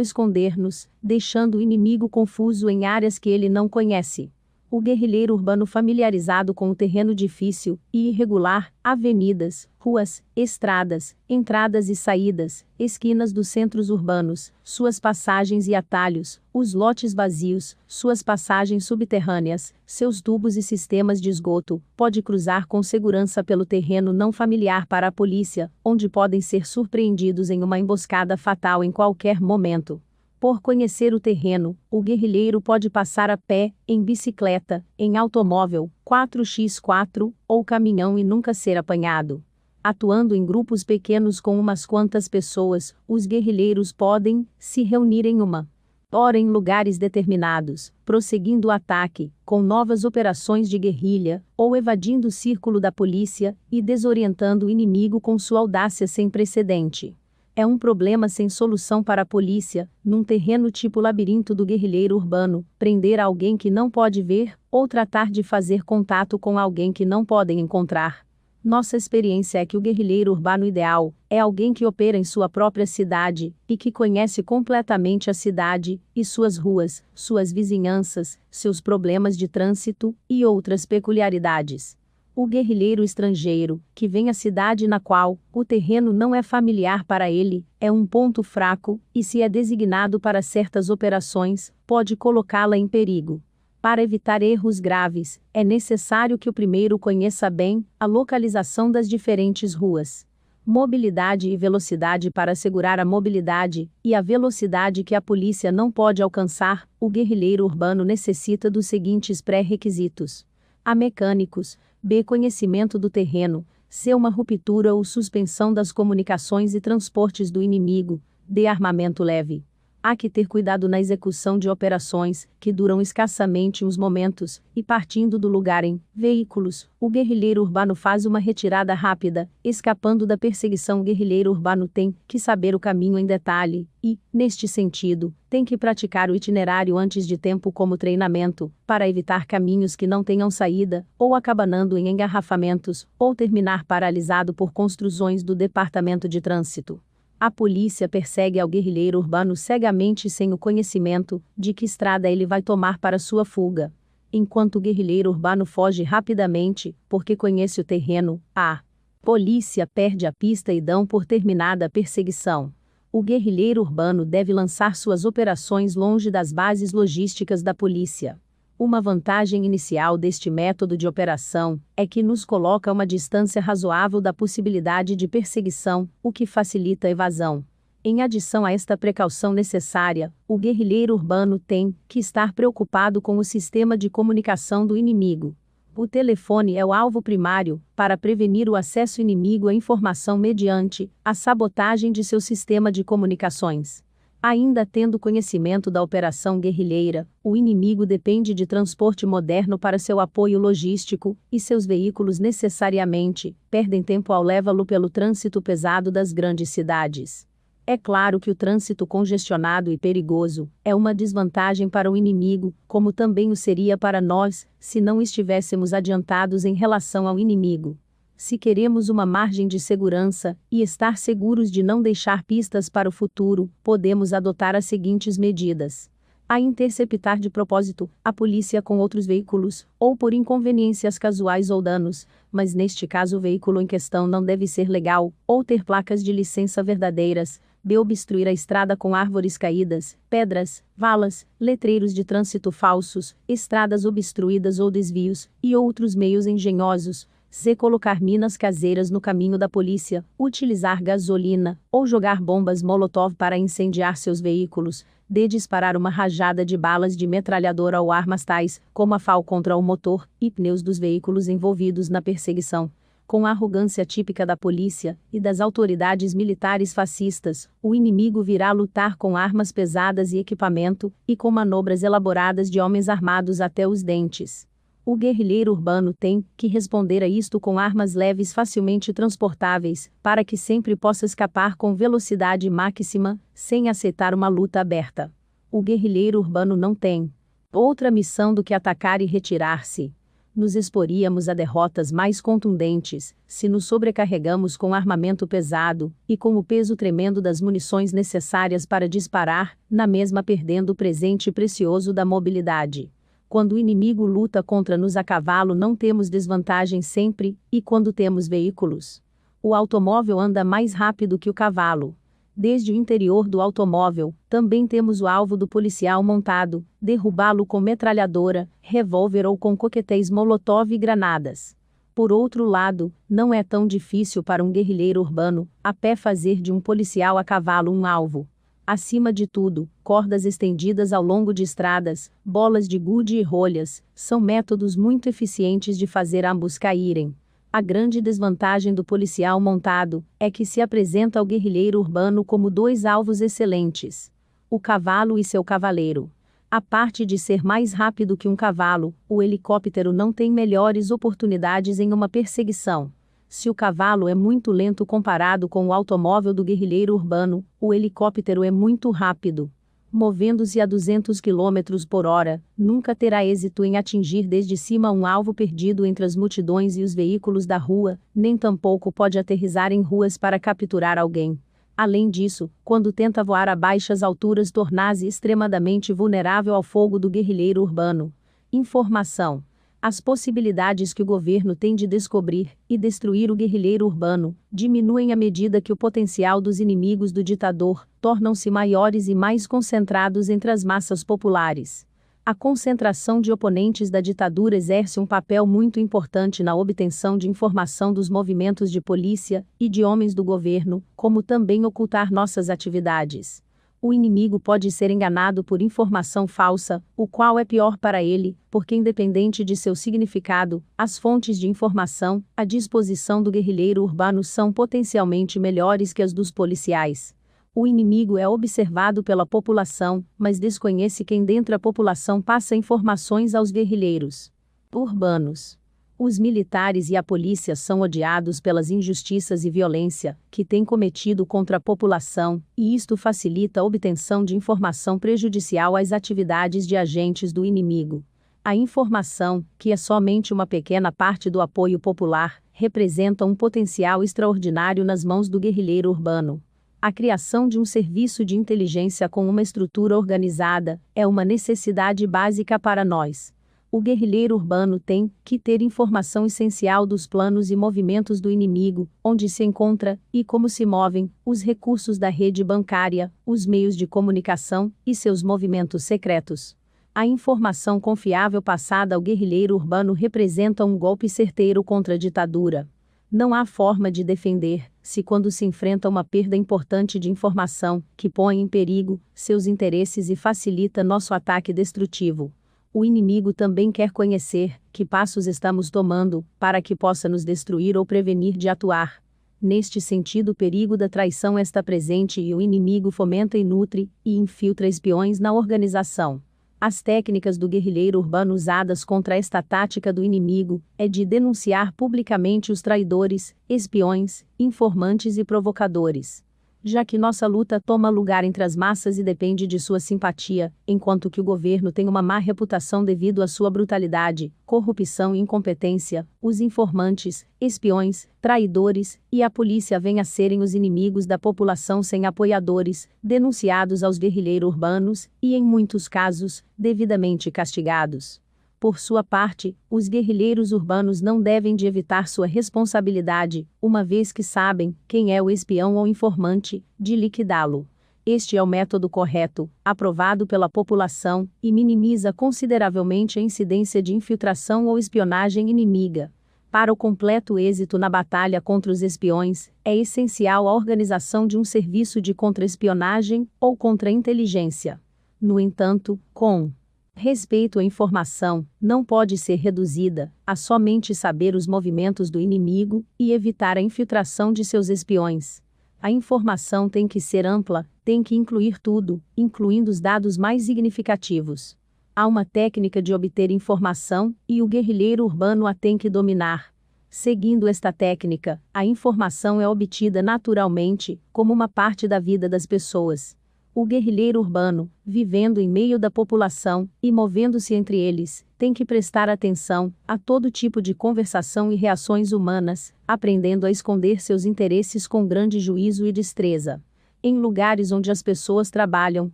esconder-nos, deixando o inimigo confuso em áreas que ele não conhece. O guerrilheiro urbano familiarizado com o terreno difícil e irregular, avenidas, ruas, estradas, entradas e saídas, esquinas dos centros urbanos, suas passagens e atalhos, os lotes vazios, suas passagens subterrâneas, seus tubos e sistemas de esgoto, pode cruzar com segurança pelo terreno não familiar para a polícia, onde podem ser surpreendidos em uma emboscada fatal em qualquer momento. Por conhecer o terreno, o guerrilheiro pode passar a pé, em bicicleta, em automóvel, 4x4 ou caminhão e nunca ser apanhado. Atuando em grupos pequenos com umas quantas pessoas, os guerrilheiros podem se reunir em uma hora em lugares determinados, prosseguindo o ataque, com novas operações de guerrilha, ou evadindo o círculo da polícia e desorientando o inimigo com sua audácia sem precedente. É um problema sem solução para a polícia, num terreno tipo labirinto do guerrilheiro urbano, prender alguém que não pode ver, ou tratar de fazer contato com alguém que não podem encontrar. Nossa experiência é que o guerrilheiro urbano ideal é alguém que opera em sua própria cidade e que conhece completamente a cidade e suas ruas, suas vizinhanças, seus problemas de trânsito e outras peculiaridades. O guerrilheiro estrangeiro, que vem à cidade na qual o terreno não é familiar para ele, é um ponto fraco, e se é designado para certas operações, pode colocá-la em perigo. Para evitar erros graves, é necessário que o primeiro conheça bem a localização das diferentes ruas. Mobilidade e velocidade. Para assegurar a mobilidade e a velocidade que a polícia não pode alcançar, o guerrilheiro urbano necessita dos seguintes pré-requisitos: A. Mecânicos. B. Conhecimento do terreno. C. Uma ruptura ou suspensão das comunicações e transportes do inimigo. D. Armamento leve. Há que ter cuidado na execução de operações, que duram escassamente uns momentos, e partindo do lugar em veículos, o guerrilheiro urbano faz uma retirada rápida, escapando da perseguição. O guerrilheiro urbano tem que saber o caminho em detalhe, e, neste sentido, tem que praticar o itinerário antes de tempo como treinamento, para evitar caminhos que não tenham saída, ou acabanando em engarrafamentos, ou terminar paralisado por construções do Departamento de Trânsito. A polícia persegue ao guerrilheiro urbano cegamente sem o conhecimento de que estrada ele vai tomar para sua fuga. Enquanto o guerrilheiro urbano foge rapidamente, porque conhece o terreno, a polícia perde a pista e dão por terminada a perseguição. O guerrilheiro urbano deve lançar suas operações longe das bases logísticas da polícia. Uma vantagem inicial deste método de operação é que nos coloca a uma distância razoável da possibilidade de perseguição, o que facilita a evasão. Em adição a esta precaução necessária, o guerrilheiro urbano tem que estar preocupado com o sistema de comunicação do inimigo. O telefone é o alvo primário, para prevenir o acesso inimigo à informação mediante a sabotagem de seu sistema de comunicações. Ainda tendo conhecimento da operação guerrilheira, o inimigo depende de transporte moderno para seu apoio logístico, e seus veículos necessariamente perdem tempo ao levá-lo pelo trânsito pesado das grandes cidades. É claro que o trânsito congestionado e perigoso é uma desvantagem para o inimigo, como também o seria para nós, se não estivéssemos adiantados em relação ao inimigo. Se queremos uma margem de segurança e estar seguros de não deixar pistas para o futuro, podemos adotar as seguintes medidas: A. Interceptar de propósito a polícia com outros veículos, ou por inconveniências casuais ou danos, mas neste caso o veículo em questão não deve ser legal, ou ter placas de licença verdadeiras. B. Obstruir a estrada com árvores caídas, pedras, valas, letreiros de trânsito falsos, estradas obstruídas ou desvios, e outros meios engenhosos. C. Colocar minas caseiras no caminho da polícia, utilizar gasolina, ou jogar bombas molotov para incendiar seus veículos. D. Disparar uma rajada de balas de metralhadora ou armas tais, como a FAL contra o motor e pneus dos veículos envolvidos na perseguição. Com a arrogância típica da polícia e das autoridades militares fascistas, o inimigo virá lutar com armas pesadas e equipamento, e com manobras elaboradas de homens armados até os dentes. O guerrilheiro urbano tem que responder a isto com armas leves facilmente transportáveis, para que sempre possa escapar com velocidade máxima, sem aceitar uma luta aberta. O guerrilheiro urbano não tem outra missão do que atacar e retirar-se. Nos exporíamos a derrotas mais contundentes, se nos sobrecarregamos com armamento pesado, e com o peso tremendo das munições necessárias para disparar, na mesma perdendo o presente precioso da mobilidade. Quando o inimigo luta contra nós a cavalo não temos desvantagem sempre, e quando temos veículos, o automóvel anda mais rápido que o cavalo. Desde o interior do automóvel, também temos o alvo do policial montado, derrubá-lo com metralhadora, revólver ou com coquetéis molotov e granadas. Por outro lado, não é tão difícil para um guerrilheiro urbano, a pé, fazer de um policial a cavalo um alvo. Acima de tudo, cordas estendidas ao longo de estradas, bolas de gude e rolhas, são métodos muito eficientes de fazer ambos caírem. A grande desvantagem do policial montado é que se apresenta ao guerrilheiro urbano como dois alvos excelentes: o cavalo e seu cavaleiro. A parte de ser mais rápido que um cavalo, o helicóptero não tem melhores oportunidades em uma perseguição. Se o cavalo é muito lento comparado com o automóvel do guerrilheiro urbano, o helicóptero é muito rápido. Movendo-se a 200 km por hora, nunca terá êxito em atingir desde cima um alvo perdido entre as multidões e os veículos da rua, nem tampouco pode aterrissar em ruas para capturar alguém. Além disso, quando tenta voar a baixas alturas, torna-se extremamente vulnerável ao fogo do guerrilheiro urbano. Informação. As possibilidades que o governo tem de descobrir e destruir o guerrilheiro urbano diminuem à medida que o potencial dos inimigos do ditador tornam-se maiores e mais concentrados entre as massas populares. A concentração de oponentes da ditadura exerce um papel muito importante na obtenção de informação dos movimentos de polícia e de homens do governo, como também ocultar nossas atividades. O inimigo pode ser enganado por informação falsa, o qual é pior para ele, porque independente de seu significado, as fontes de informação à disposição do guerrilheiro urbano são potencialmente melhores que as dos policiais. O inimigo é observado pela população, mas desconhece quem dentro da população passa informações aos guerrilheiros urbanos. Os militares e a polícia são odiados pelas injustiças e violência que têm cometido contra a população, e isto facilita a obtenção de informação prejudicial às atividades de agentes do inimigo. A informação, que é somente uma pequena parte do apoio popular, representa um potencial extraordinário nas mãos do guerrilheiro urbano. A criação de um serviço de inteligência com uma estrutura organizada é uma necessidade básica para nós. O guerrilheiro urbano tem que ter informação essencial dos planos e movimentos do inimigo, onde se encontra e como se movem, os recursos da rede bancária, os meios de comunicação e seus movimentos secretos. A informação confiável passada ao guerrilheiro urbano representa um golpe certeiro contra a ditadura. Não há forma de defender-se quando se enfrenta uma perda importante de informação, que põe em perigo seus interesses e facilita nosso ataque destrutivo. O inimigo também quer conhecer que passos estamos tomando para que possa nos destruir ou prevenir de atuar. Neste sentido, o perigo da traição está presente e o inimigo fomenta e nutre e infiltra espiões na organização. As técnicas do guerrilheiro urbano usadas contra esta tática do inimigo é de denunciar publicamente os traidores, espiões, informantes e provocadores. Já que nossa luta toma lugar entre as massas e depende de sua simpatia, enquanto que o governo tem uma má reputação devido à sua brutalidade, corrupção e incompetência, os informantes, espiões, traidores e a polícia vêm a serem os inimigos da população sem apoiadores, denunciados aos guerrilheiros urbanos e, em muitos casos, devidamente castigados. Por sua parte, os guerrilheiros urbanos não devem de evitar sua responsabilidade, uma vez que sabem quem é o espião ou informante, de liquidá-lo. Este é o método correto, aprovado pela população, e minimiza consideravelmente a incidência de infiltração ou espionagem inimiga. Para o completo êxito na batalha contra os espiões, é essencial a organização de um serviço de contra-espionagem ou contra-inteligência. No entanto, com respeito à informação, não pode ser reduzida a somente saber os movimentos do inimigo e evitar a infiltração de seus espiões. A informação tem que ser ampla, tem que incluir tudo, incluindo os dados mais significativos. Há uma técnica de obter informação, e o guerrilheiro urbano a tem que dominar. Seguindo esta técnica, a informação é obtida naturalmente, como uma parte da vida das pessoas. O guerrilheiro urbano, vivendo em meio da população e movendo-se entre eles, tem que prestar atenção a todo tipo de conversação e reações humanas, aprendendo a esconder seus interesses com grande juízo e destreza. Em lugares onde as pessoas trabalham,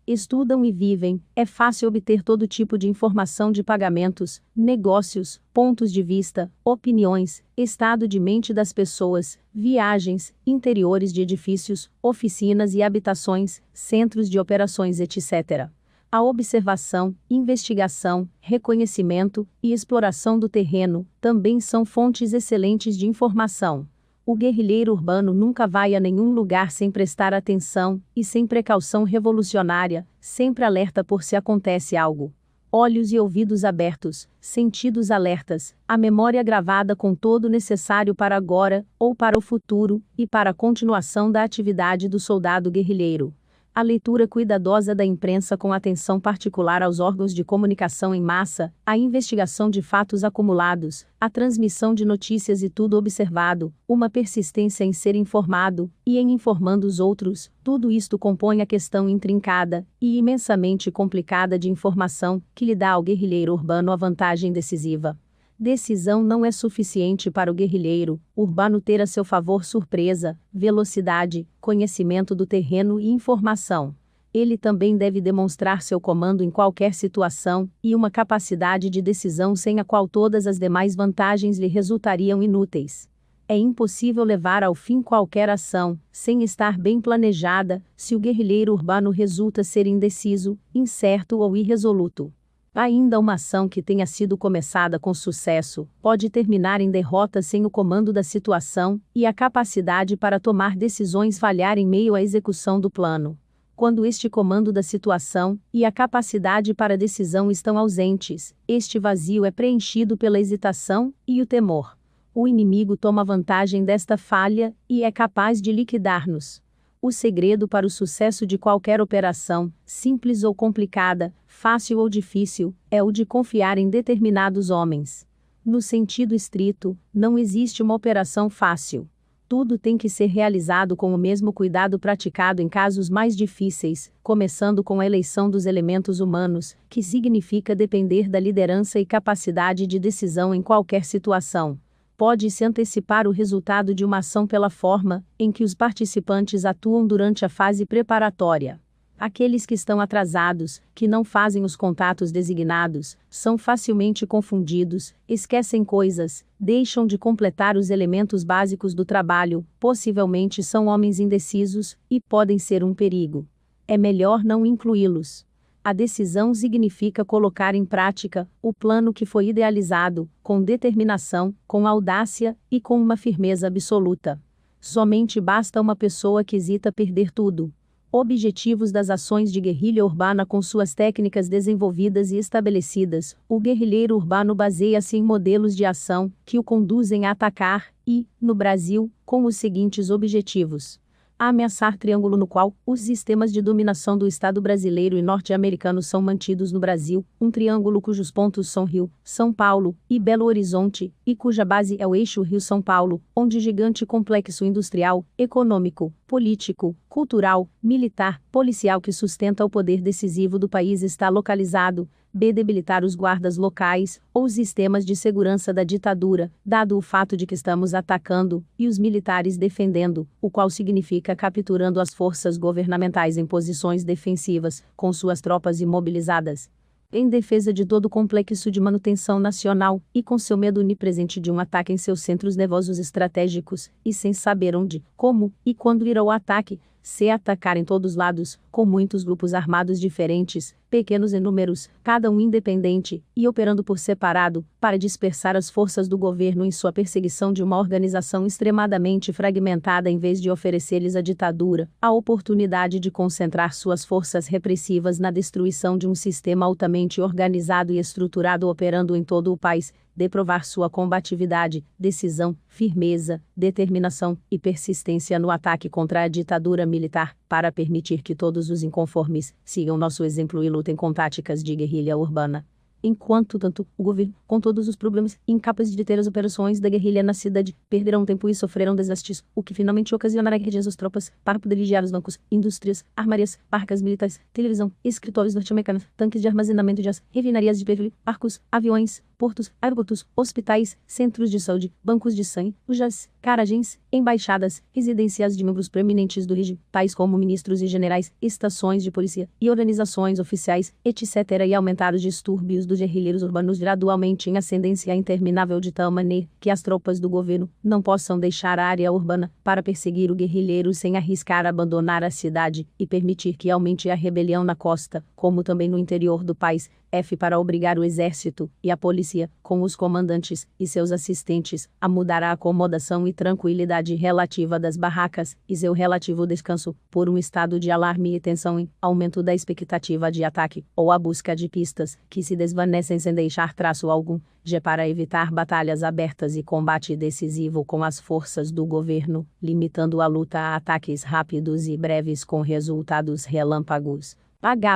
estudam e vivem, é fácil obter todo tipo de informação de pagamentos, negócios, pontos de vista, opiniões, estado de mente das pessoas, viagens, interiores de edifícios, oficinas e habitações, centros de operações, etc. A observação, investigação, reconhecimento e exploração do terreno também são fontes excelentes de informação. O guerrilheiro urbano nunca vai a nenhum lugar sem prestar atenção e sem precaução revolucionária, sempre alerta por se acontece algo. Olhos e ouvidos abertos, sentidos alertas, a memória gravada com todo o necessário para agora, ou para o futuro, e para a continuação da atividade do soldado guerrilheiro. A leitura cuidadosa da imprensa com atenção particular aos órgãos de comunicação em massa, a investigação de fatos acumulados, a transmissão de notícias e tudo observado, uma persistência em ser informado, e em informando os outros, tudo isto compõe a questão intrincada e imensamente complicada de informação, que lhe dá ao guerrilheiro urbano a vantagem decisiva. Decisão não é suficiente para o guerrilheiro urbano ter a seu favor surpresa, velocidade, conhecimento do terreno e informação. Ele também deve demonstrar seu comando em qualquer situação, e uma capacidade de decisão sem a qual todas as demais vantagens lhe resultariam inúteis. É impossível levar ao fim qualquer ação, sem estar bem planejada, se o guerrilheiro urbano resulta ser indeciso, incerto ou irresoluto. Ainda uma ação que tenha sido começada com sucesso, pode terminar em derrota sem o comando da situação e a capacidade para tomar decisões falhar em meio à execução do plano. Quando este comando da situação e a capacidade para decisão estão ausentes, este vazio é preenchido pela hesitação e o temor. O inimigo toma vantagem desta falha e é capaz de liquidar-nos. O segredo para o sucesso de qualquer operação, simples ou complicada, fácil ou difícil, é o de confiar em determinados homens. No sentido estrito, não existe uma operação fácil. Tudo tem que ser realizado com o mesmo cuidado praticado em casos mais difíceis, começando com a eleição dos elementos humanos, que significa depender da liderança e capacidade de decisão em qualquer situação. Pode-se antecipar o resultado de uma ação pela forma em que os participantes atuam durante a fase preparatória. Aqueles que estão atrasados, que não fazem os contatos designados, são facilmente confundidos, esquecem coisas, deixam de completar os elementos básicos do trabalho, possivelmente são homens indecisos e podem ser um perigo. É melhor não incluí-los. A decisão significa colocar em prática o plano que foi idealizado, com determinação, com audácia e com uma firmeza absoluta. Somente basta uma pessoa que hesita perder tudo. Objetivos das ações de guerrilha urbana com suas técnicas desenvolvidas e estabelecidas. O guerrilheiro urbano baseia-se em modelos de ação que o conduzem a atacar e, no Brasil, com os seguintes objetivos: ameaçar triângulo no qual os sistemas de dominação do Estado brasileiro e norte-americano são mantidos no Brasil, um triângulo cujos pontos são Rio, São Paulo e Belo Horizonte, e cuja base é o eixo Rio-São Paulo, onde gigante complexo industrial, econômico, político, cultural, militar, policial que sustenta o poder decisivo do país está localizado. B. Debilitar os guardas locais, ou os sistemas de segurança da ditadura, dado o fato de que estamos atacando, e os militares defendendo, o qual significa capturando as forças governamentais em posições defensivas, com suas tropas imobilizadas, em defesa de todo o complexo de manutenção nacional, e com seu medo onipresente de um ataque em seus centros nervosos estratégicos, e sem saber onde, como e quando ir ao ataque. Se atacar em todos os lados, com muitos grupos armados diferentes, pequenos em números, cada um independente, e operando por separado, para dispersar as forças do governo em sua perseguição de uma organização extremadamente fragmentada em vez de oferecer-lhes à ditadura a oportunidade de concentrar suas forças repressivas na destruição de um sistema altamente organizado e estruturado operando em todo o país. De provar sua combatividade, decisão, firmeza, determinação e persistência no ataque contra a ditadura militar, para permitir que todos os inconformes sigam nosso exemplo e lutem com táticas de guerrilha urbana. Enquanto tanto, o governo, com todos os problemas, incapaz de deter as operações da guerrilha na cidade, perderão tempo e sofrerão desastres, o que finalmente ocasionará guerra às tropas, para poder vigiar os bancos, indústrias, armarias, barcas militares, televisão, escritórios norte-americanos, tanques de armazenamento de aço, refinarias de petróleo, barcos, aviões, portos, aeroportos, hospitais, centros de saúde, bancos de sangue, lojas, garagens, embaixadas, residências de membros preeminentes do regime, tais como ministros e generais, estações de polícia e organizações oficiais, etc. e aumentar os distúrbios dos guerrilheiros urbanos gradualmente em ascendência interminável de tal maneira que as tropas do governo não possam deixar a área urbana para perseguir o guerrilheiro sem arriscar abandonar a cidade e permitir que aumente a rebelião na costa, como também no interior do país. Para obrigar o exército e a polícia, com os comandantes e seus assistentes, a mudar a acomodação e tranquilidade relativa das barracas e seu relativo descanso, por um estado de alarme e tensão em aumento da expectativa de ataque, ou a busca de pistas que se desvanecem sem deixar traço algum, para evitar batalhas abertas e combate decisivo com as forças do governo, limitando a luta a ataques rápidos e breves com resultados relâmpagos.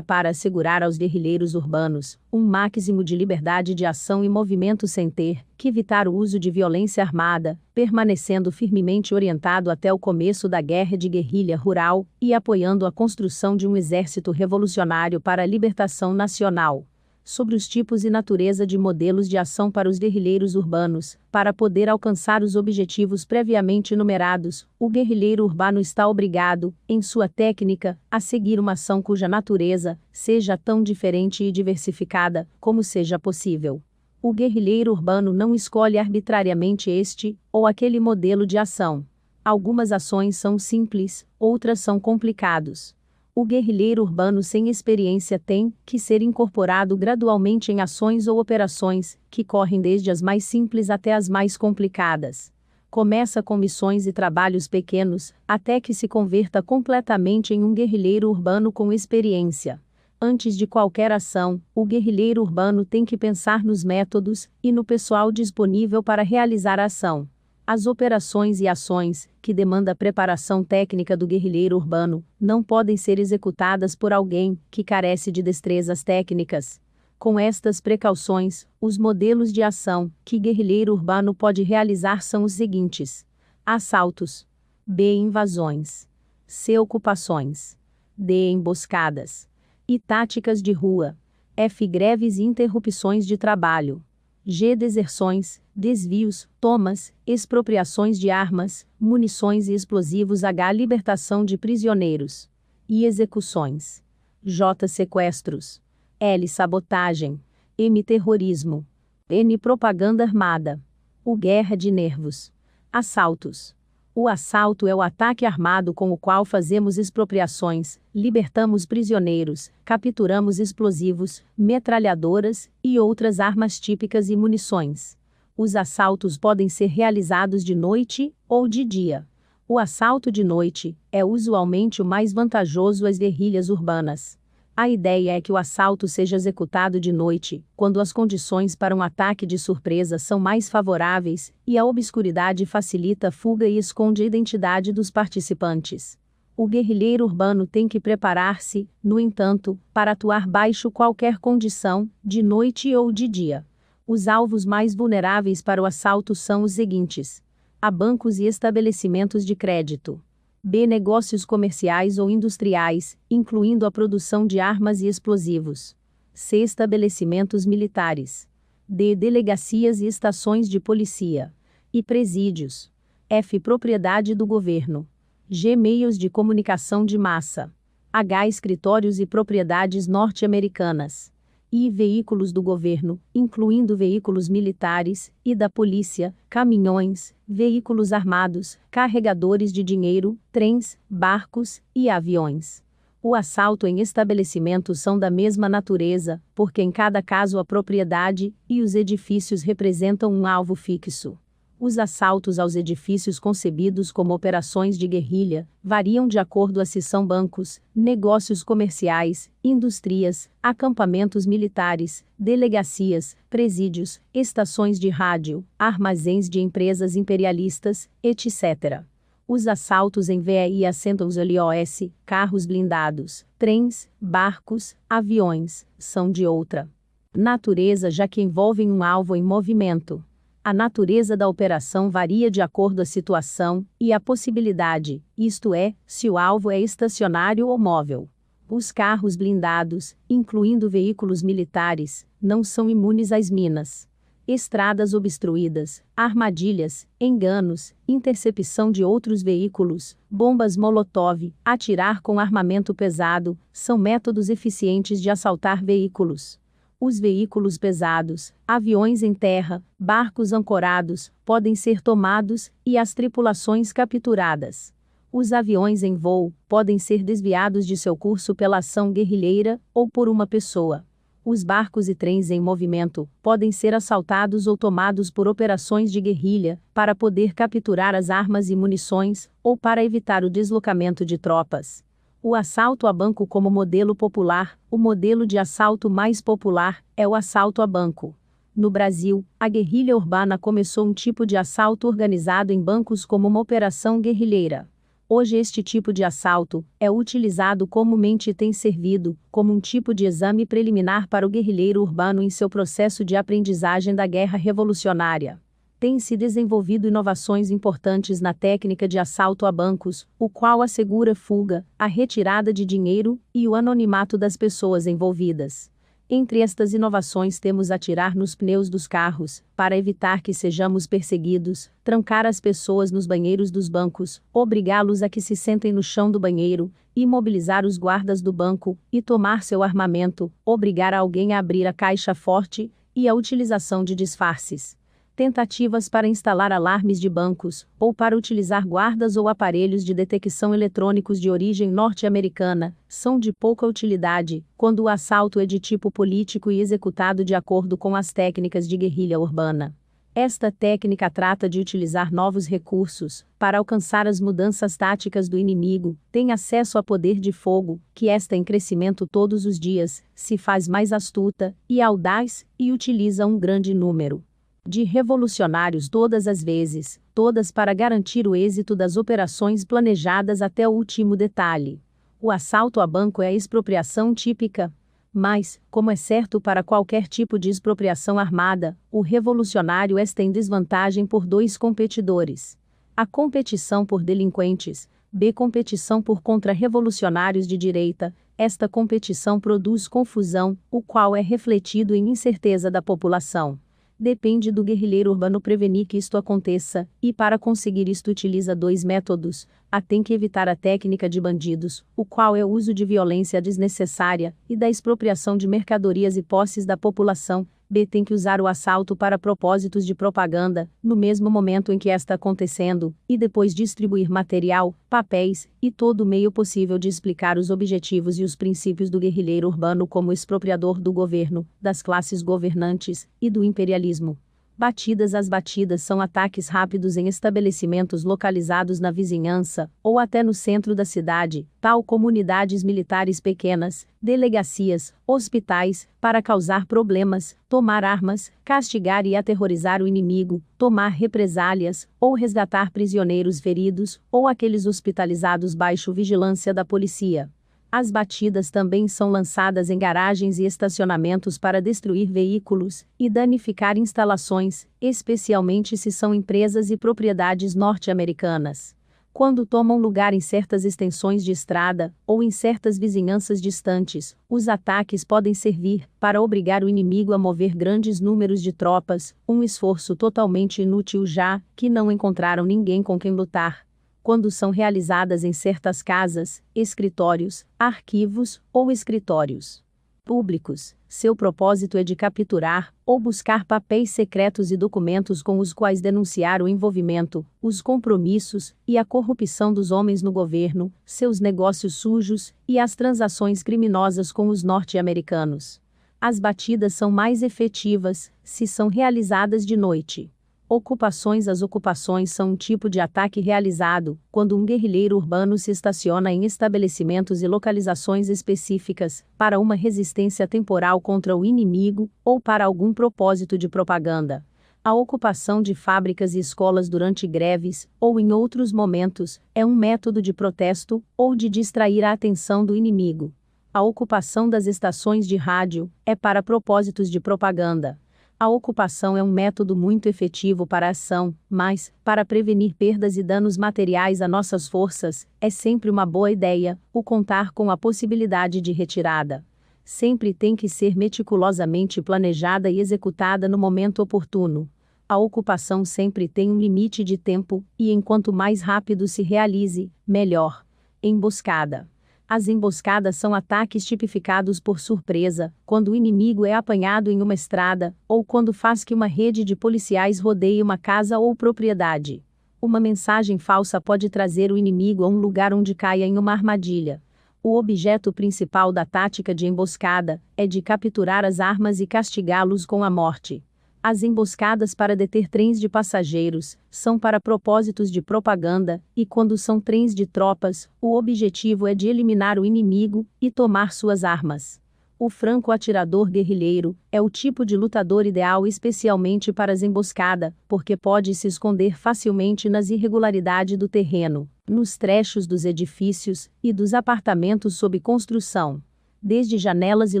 Para assegurar aos guerrilheiros urbanos um máximo de liberdade de ação e movimento sem ter que evitar o uso de violência armada, permanecendo firmemente orientado até o começo da guerra de guerrilha rural e apoiando a construção de um exército revolucionário para a libertação nacional. Sobre os tipos e natureza de modelos de ação para os guerrilheiros urbanos. Para poder alcançar os objetivos previamente enumerados, o guerrilheiro urbano está obrigado, em sua técnica, a seguir uma ação cuja natureza seja tão diferente e diversificada como seja possível. O guerrilheiro urbano não escolhe arbitrariamente este ou aquele modelo de ação. Algumas ações são simples, outras são complicadas. O guerrilheiro urbano sem experiência tem que ser incorporado gradualmente em ações ou operações, que correm desde as mais simples até as mais complicadas. Começa com missões e trabalhos pequenos, até que se converta completamente em um guerrilheiro urbano com experiência. Antes de qualquer ação, o guerrilheiro urbano tem que pensar nos métodos e no pessoal disponível para realizar a ação. As operações e ações, que demandam a preparação técnica do guerrilheiro urbano, não podem ser executadas por alguém que carece de destrezas técnicas. Com estas precauções, os modelos de ação que guerrilheiro urbano pode realizar são os seguintes: assaltos, b. invasões, c. ocupações, d. emboscadas e táticas de rua, f. greves e interrupções de trabalho, g. deserções, desvios, tomas, expropriações de armas, munições e explosivos, h. libertação de prisioneiros e execuções, j. sequestros, L. sabotagem, M. terrorismo, N. propaganda armada, U. guerra de nervos. Assaltos. O assalto é o ataque armado com o qual fazemos expropriações, libertamos prisioneiros, capturamos explosivos, metralhadoras e outras armas típicas e munições. Os assaltos podem ser realizados de noite ou de dia. O assalto de noite é usualmente o mais vantajoso às guerrilhas urbanas. A ideia é que o assalto seja executado de noite, quando as condições para um ataque de surpresa são mais favoráveis, e a obscuridade facilita a fuga e esconde a identidade dos participantes. O guerrilheiro urbano tem que preparar-se, no entanto, para atuar baixo qualquer condição, de noite ou de dia. Os alvos mais vulneráveis para o assalto são os seguintes: a bancos e estabelecimentos de crédito. B. negócios comerciais ou industriais, incluindo a produção de armas e explosivos. C. estabelecimentos militares. D. delegacias e estações de polícia e presídios. F. propriedade do governo. G. meios de comunicação de massa. H. escritórios e propriedades norte-americanas. I. veículos do governo, incluindo veículos militares, e da polícia, caminhões, veículos armados, carregadores de dinheiro, trens, barcos e aviões. O assalto em estabelecimentos são da mesma natureza, porque em cada caso a propriedade e os edifícios representam um alvo fixo. Os assaltos aos edifícios concebidos como operações de guerrilha variam de acordo a se são bancos, negócios comerciais, indústrias, acampamentos militares, delegacias, presídios, estações de rádio, armazéns de empresas imperialistas, etc. Os assaltos em VI assentam os LOS, carros blindados, trens, barcos, aviões, são de outra natureza, já que envolvem um alvo em movimento. A natureza da operação varia de acordo à situação e à possibilidade, isto é, se o alvo é estacionário ou móvel. Os carros blindados, incluindo veículos militares, não são imunes às minas. Estradas obstruídas, armadilhas, enganos, intercepção de outros veículos, bombas molotov, atirar com armamento pesado, são métodos eficientes de assaltar veículos. Os veículos pesados, aviões em terra, barcos ancorados, podem ser tomados e as tripulações capturadas. Os aviões em voo podem ser desviados de seu curso pela ação guerrilheira ou por uma pessoa. Os barcos e trens em movimento podem ser assaltados ou tomados por operações de guerrilha, para poder capturar as armas e munições, ou para evitar o deslocamento de tropas. O assalto a banco como modelo popular, o modelo de assalto mais popular, é o assalto a banco. No Brasil, a guerrilha urbana começou um tipo de assalto organizado em bancos como uma operação guerrilheira. Hoje este tipo de assalto é utilizado comumente e tem servido como um tipo de exame preliminar para o guerrilheiro urbano em seu processo de aprendizagem da guerra revolucionária. Tem-se desenvolvido inovações importantes na técnica de assalto a bancos, o qual assegura fuga, a retirada de dinheiro e o anonimato das pessoas envolvidas. Entre estas inovações temos atirar nos pneus dos carros, para evitar que sejamos perseguidos, trancar as pessoas nos banheiros dos bancos, obrigá-los a que se sentem no chão do banheiro, imobilizar os guardas do banco e tomar seu armamento, obrigar alguém a abrir a caixa forte e a utilização de disfarces. Tentativas para instalar alarmes de bancos, ou para utilizar guardas ou aparelhos de detecção eletrônicos de origem norte-americana, são de pouca utilidade, quando o assalto é de tipo político e executado de acordo com as técnicas de guerrilha urbana. Esta técnica trata de utilizar novos recursos para alcançar as mudanças táticas do inimigo, tem acesso a poder de fogo, que está em crescimento todos os dias, se faz mais astuta e audaz, e utiliza um grande número de revolucionários todas as vezes, todas para garantir o êxito das operações planejadas até o último detalhe. O assalto a banco é a expropriação típica. Mas, como é certo para qualquer tipo de expropriação armada, o revolucionário está em desvantagem por dois competidores. A competição por delinquentes, b. Competição por contra-revolucionários de direita. Esta competição produz confusão, o qual é refletido em incerteza da população. Depende do guerrilheiro urbano prevenir que isto aconteça, e para conseguir isto utiliza dois métodos. A. Tem que evitar a técnica de bandidos, o qual é o uso de violência desnecessária, e da expropriação de mercadorias e posses da população. B. Tem que usar o assalto para propósitos de propaganda, no mesmo momento em que está acontecendo, e depois distribuir material, papéis, e todo o meio possível de explicar os objetivos e os princípios do guerrilheiro urbano como expropriador do governo, das classes governantes, e do imperialismo. Batidas. As batidas são ataques rápidos em estabelecimentos localizados na vizinhança, ou até no centro da cidade, tal como unidades militares pequenas, delegacias, hospitais, para causar problemas, tomar armas, castigar e aterrorizar o inimigo, tomar represálias, ou resgatar prisioneiros feridos, ou aqueles hospitalizados baixo vigilância da polícia. As batidas também são lançadas em garagens e estacionamentos para destruir veículos e danificar instalações, especialmente se são empresas e propriedades norte-americanas. Quando tomam lugar em certas extensões de estrada, ou em certas vizinhanças distantes, os ataques podem servir para obrigar o inimigo a mover grandes números de tropas, um esforço totalmente inútil já que não encontraram ninguém com quem lutar. Quando são realizadas em certas casas, escritórios, arquivos ou escritórios públicos, seu propósito é de capturar ou buscar papéis secretos e documentos com os quais denunciar o envolvimento, os compromissos e a corrupção dos homens no governo, seus negócios sujos e as transações criminosas com os norte-americanos. As batidas são mais efetivas se são realizadas de noite. Ocupações. As ocupações são um tipo de ataque realizado quando um guerrilheiro urbano se estaciona em estabelecimentos e localizações específicas, para uma resistência temporal contra o inimigo, ou para algum propósito de propaganda. A ocupação de fábricas e escolas durante greves, ou em outros momentos, é um método de protesto, ou de distrair a atenção do inimigo. A ocupação das estações de rádio é para propósitos de propaganda. A ocupação é um método muito efetivo para a ação, mas, para prevenir perdas e danos materiais a nossas forças, é sempre uma boa ideia o contar com a possibilidade de retirada. Sempre tem que ser meticulosamente planejada e executada no momento oportuno. A ocupação sempre tem um limite de tempo, e enquanto mais rápido se realize, melhor. Emboscada. As emboscadas são ataques tipificados por surpresa, quando o inimigo é apanhado em uma estrada, ou quando faz que uma rede de policiais rodeie uma casa ou propriedade. Uma mensagem falsa pode trazer o inimigo a um lugar onde caia em uma armadilha. O objeto principal da tática de emboscada é de capturar as armas e castigá-los com a morte. As emboscadas para deter trens de passageiros são para propósitos de propaganda, e quando são trens de tropas, o objetivo é de eliminar o inimigo e tomar suas armas. O franco-atirador guerrilheiro é o tipo de lutador ideal especialmente para as emboscadas, porque pode se esconder facilmente nas irregularidades do terreno, nos trechos dos edifícios e dos apartamentos sob construção. Desde janelas e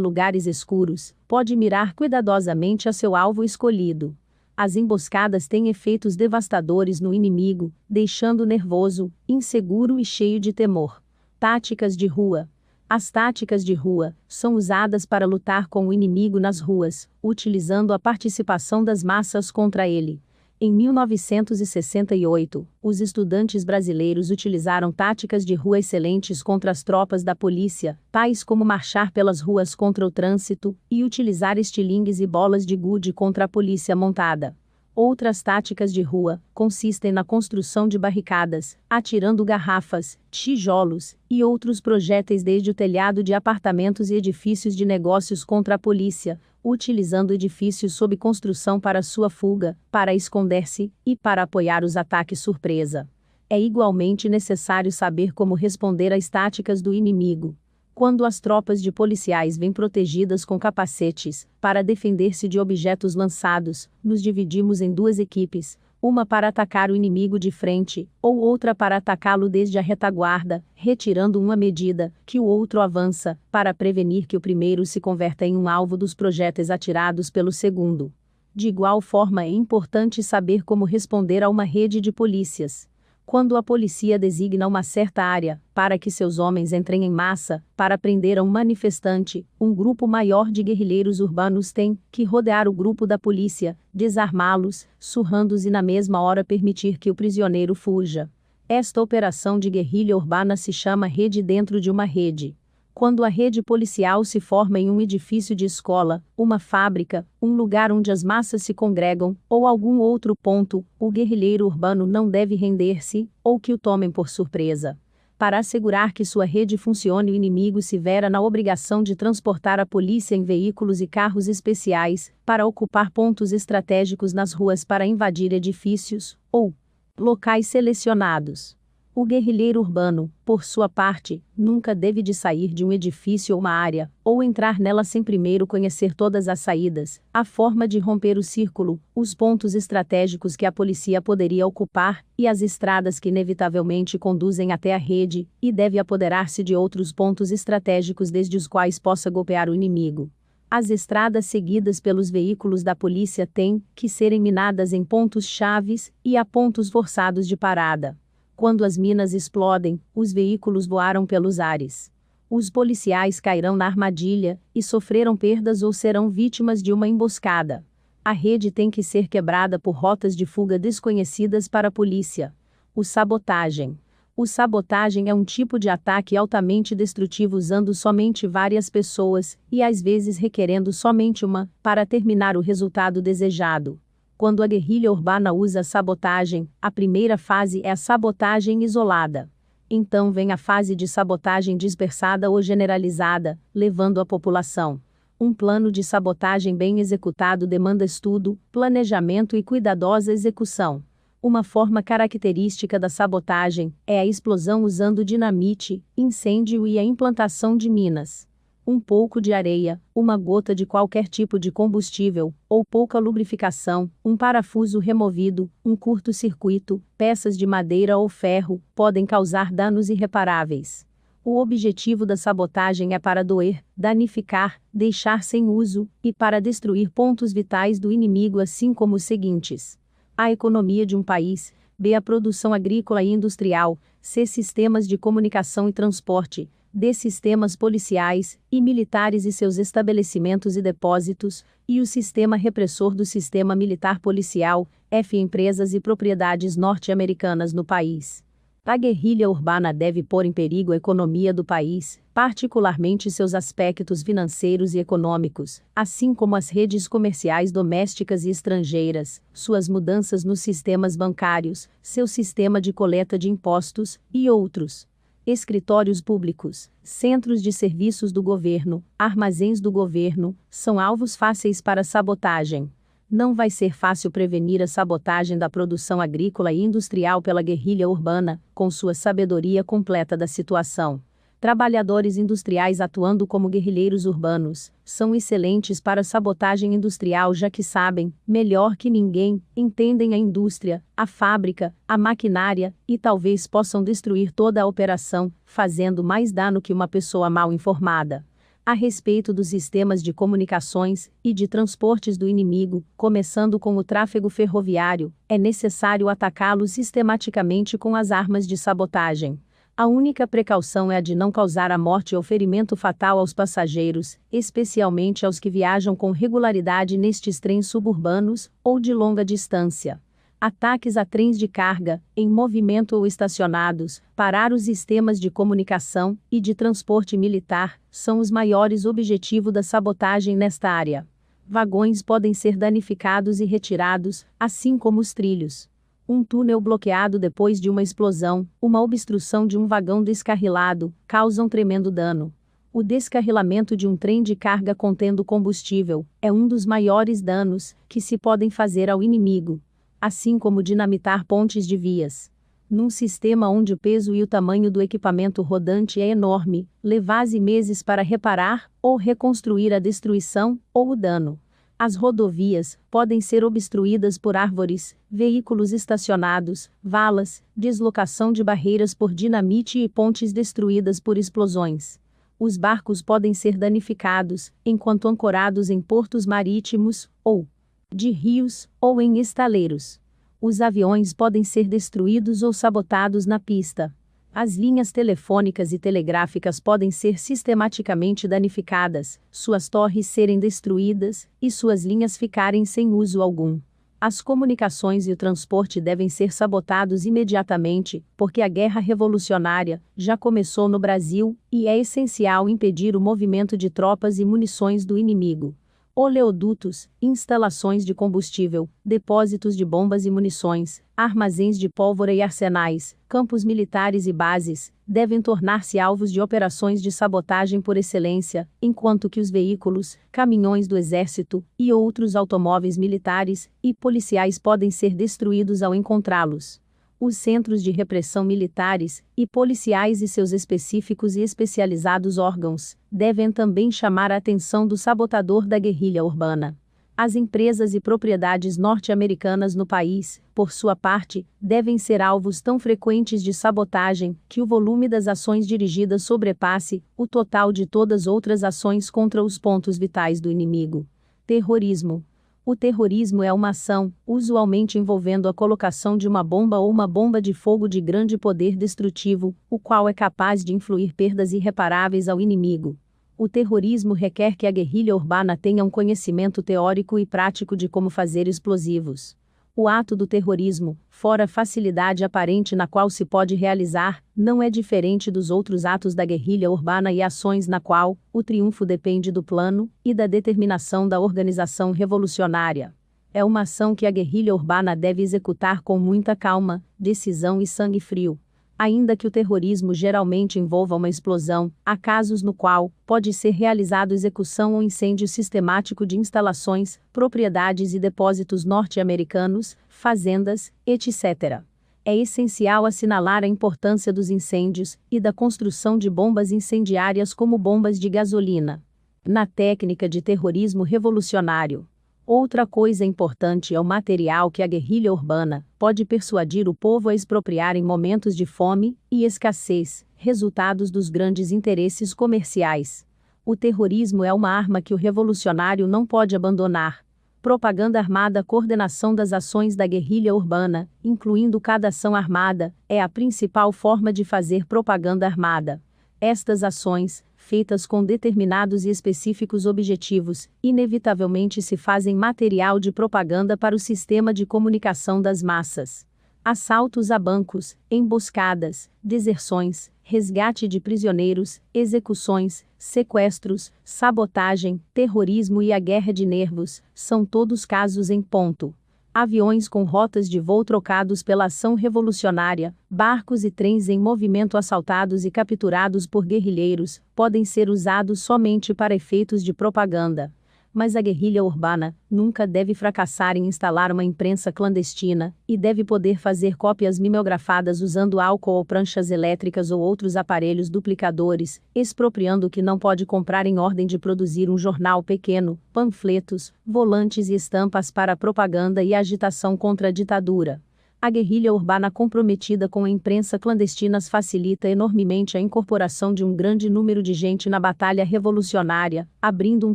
lugares escuros, pode mirar cuidadosamente a seu alvo escolhido. As emboscadas têm efeitos devastadores no inimigo, deixando-o nervoso, inseguro e cheio de temor. Táticas de rua. As táticas de rua são usadas para lutar com o inimigo nas ruas, utilizando a participação das massas contra ele. Em 1968, os estudantes brasileiros utilizaram táticas de rua excelentes contra as tropas da polícia, tais como marchar pelas ruas contra o trânsito e utilizar estilingues e bolas de gude contra a polícia montada. Outras táticas de rua consistem na construção de barricadas, atirando garrafas, tijolos e outros projéteis desde o telhado de apartamentos e edifícios de negócios contra a polícia, utilizando edifícios sob construção para sua fuga, para esconder-se e para apoiar os ataques surpresa. É igualmente necessário saber como responder às táticas do inimigo. Quando as tropas de policiais vêm protegidas com capacetes, para defender-se de objetos lançados, nos dividimos em duas equipes, uma para atacar o inimigo de frente, ou outra para atacá-lo desde a retaguarda, retirando uma medida, que o outro avança, para prevenir que o primeiro se converta em um alvo dos projéteis atirados pelo segundo. De igual forma é importante saber como responder a uma rede de polícias. Quando a polícia designa uma certa área, para que seus homens entrem em massa, para prender um manifestante, um grupo maior de guerrilheiros urbanos tem que rodear o grupo da polícia, desarmá-los, surrando-os e na mesma hora permitir que o prisioneiro fuja. Esta operação de guerrilha urbana se chama rede dentro de uma rede. Quando a rede policial se forma em um edifício de escola, uma fábrica, um lugar onde as massas se congregam, ou algum outro ponto, o guerrilheiro urbano não deve render-se, ou que o tomem por surpresa. Para assegurar que sua rede funcione, o inimigo se verá na obrigação de transportar a polícia em veículos e carros especiais, para ocupar pontos estratégicos nas ruas para invadir edifícios, ou locais selecionados. O guerrilheiro urbano, por sua parte, nunca deve de sair de um edifício ou uma área, ou entrar nela sem primeiro conhecer todas as saídas, a forma de romper o círculo, os pontos estratégicos que a polícia poderia ocupar, e as estradas que inevitavelmente conduzem até a rede, e deve apoderar-se de outros pontos estratégicos desde os quais possa golpear o inimigo. As estradas seguidas pelos veículos da polícia têm que serem minadas em pontos chaves, e há pontos forçados de parada. Quando as minas explodem, os veículos voaram pelos ares. Os policiais cairão na armadilha, e sofrerão perdas ou serão vítimas de uma emboscada. A rede tem que ser quebrada por rotas de fuga desconhecidas para a polícia. O sabotagem. O sabotagem é um tipo de ataque altamente destrutivo usando somente várias pessoas, e às vezes requerendo somente uma, para terminar o resultado desejado. Quando a guerrilha urbana usa sabotagem, a primeira fase é a sabotagem isolada. Então vem a fase de sabotagem dispersada ou generalizada, levando a população. Um plano de sabotagem bem executado demanda estudo, planejamento e cuidadosa execução. Uma forma característica da sabotagem é a explosão usando dinamite, incêndio e a implantação de minas. Um pouco de areia, uma gota de qualquer tipo de combustível, ou pouca lubrificação, um parafuso removido, um curto-circuito, peças de madeira ou ferro, podem causar danos irreparáveis. O objetivo da sabotagem é para doer, danificar, deixar sem uso, e para destruir pontos vitais do inimigo, assim como os seguintes: a economia de um país, b. a produção agrícola e industrial, c. sistemas de comunicação e transporte, D. sistemas policiais e militares e seus estabelecimentos e depósitos, e o sistema repressor do sistema militar policial, F. empresas e propriedades norte-americanas no país. A guerrilha urbana deve pôr em perigo a economia do país, particularmente seus aspectos financeiros e econômicos, assim como as redes comerciais domésticas e estrangeiras, suas mudanças nos sistemas bancários, seu sistema de coleta de impostos, e outros. Escritórios públicos, centros de serviços do governo, armazéns do governo, são alvos fáceis para sabotagem. Não vai ser fácil prevenir a sabotagem da produção agrícola e industrial pela guerrilha urbana, com sua sabedoria completa da situação. Trabalhadores industriais atuando como guerrilheiros urbanos são excelentes para sabotagem industrial, já que sabem, melhor que ninguém, entendem a indústria, a fábrica, a maquinária, e talvez possam destruir toda a operação, fazendo mais dano que uma pessoa mal informada. A respeito dos sistemas de comunicações e de transportes do inimigo, começando com o tráfego ferroviário, é necessário atacá-lo sistematicamente com as armas de sabotagem. A única precaução é a de não causar a morte ou ferimento fatal aos passageiros, especialmente aos que viajam com regularidade nestes trens suburbanos ou de longa distância. Ataques a trens de carga, em movimento ou estacionados, parar os sistemas de comunicação e de transporte militar, são os maiores objetivos da sabotagem nesta área. Vagões podem ser danificados e retirados, assim como os trilhos. Um túnel bloqueado depois de uma explosão, uma obstrução de um vagão descarrilado, causam tremendo dano. O descarrilamento de um trem de carga contendo combustível é um dos maiores danos que se podem fazer ao inimigo, assim como dinamitar pontes de vias. Num sistema onde o peso e o tamanho do equipamento rodante é enorme, levar-se meses para reparar ou reconstruir a destruição ou o dano. As rodovias podem ser obstruídas por árvores, veículos estacionados, valas, deslocação de barreiras por dinamite e pontes destruídas por explosões. Os barcos podem ser danificados, enquanto ancorados em portos marítimos, ou de rios, ou em estaleiros. Os aviões podem ser destruídos ou sabotados na pista. As linhas telefônicas e telegráficas podem ser sistematicamente danificadas, suas torres serem destruídas, e suas linhas ficarem sem uso algum. As comunicações e o transporte devem ser sabotados imediatamente, porque a guerra revolucionária já começou no Brasil, e é essencial impedir o movimento de tropas e munições do inimigo. Oleodutos, instalações de combustível, depósitos de bombas e munições, armazéns de pólvora e arsenais, campos militares e bases, devem tornar-se alvos de operações de sabotagem por excelência, enquanto que os veículos, caminhões do exército e outros automóveis militares e policiais podem ser destruídos ao encontrá-los. Os centros de repressão militares e policiais e seus específicos e especializados órgãos devem também chamar a atenção do sabotador da guerrilha urbana. As empresas e propriedades norte-americanas no país, por sua parte, devem ser alvos tão frequentes de sabotagem que o volume das ações dirigidas sobrepasse o total de todas outras ações contra os pontos vitais do inimigo. Terrorismo. O terrorismo é uma ação, usualmente envolvendo a colocação de uma bomba ou uma bomba de fogo de grande poder destrutivo, o qual é capaz de infligir perdas irreparáveis ao inimigo. O terrorismo requer que a guerrilha urbana tenha um conhecimento teórico e prático de como fazer explosivos. O ato do terrorismo, fora a facilidade aparente na qual se pode realizar, não é diferente dos outros atos da guerrilha urbana e ações na qual o triunfo depende do plano e da determinação da organização revolucionária. É uma ação que a guerrilha urbana deve executar com muita calma, decisão e sangue frio. Ainda que o terrorismo geralmente envolva uma explosão, há casos no qual pode ser realizado execução ou incêndio sistemático de instalações, propriedades e depósitos norte-americanos, fazendas, etc. É essencial assinalar a importância dos incêndios e da construção de bombas incendiárias como bombas de gasolina. Na técnica de terrorismo revolucionário, outra coisa importante é o material que a guerrilha urbana pode persuadir o povo a expropriar em momentos de fome e escassez, resultados dos grandes interesses comerciais. O terrorismo é uma arma que o revolucionário não pode abandonar. Propaganda armada. Coordenação das ações da guerrilha urbana, incluindo cada ação armada, é a principal forma de fazer propaganda armada. Estas ações, feitas com determinados e específicos objetivos, inevitavelmente se fazem material de propaganda para o sistema de comunicação das massas. Assaltos a bancos, emboscadas, deserções, resgate de prisioneiros, execuções, sequestros, sabotagem, terrorismo e a guerra de nervos, são todos casos em ponto. Aviões com rotas de voo trocados pela ação revolucionária, barcos e trens em movimento assaltados e capturados por guerrilheiros, podem ser usados somente para efeitos de propaganda. Mas a guerrilha urbana nunca deve fracassar em instalar uma imprensa clandestina, e deve poder fazer cópias mimeografadas usando álcool ou pranchas elétricas ou outros aparelhos duplicadores, expropriando o que não pode comprar em ordem de produzir um jornal pequeno, panfletos, volantes e estampas para propaganda e agitação contra a ditadura. A guerrilha urbana comprometida com a imprensa clandestina facilita enormemente a incorporação de um grande número de gente na batalha revolucionária, abrindo um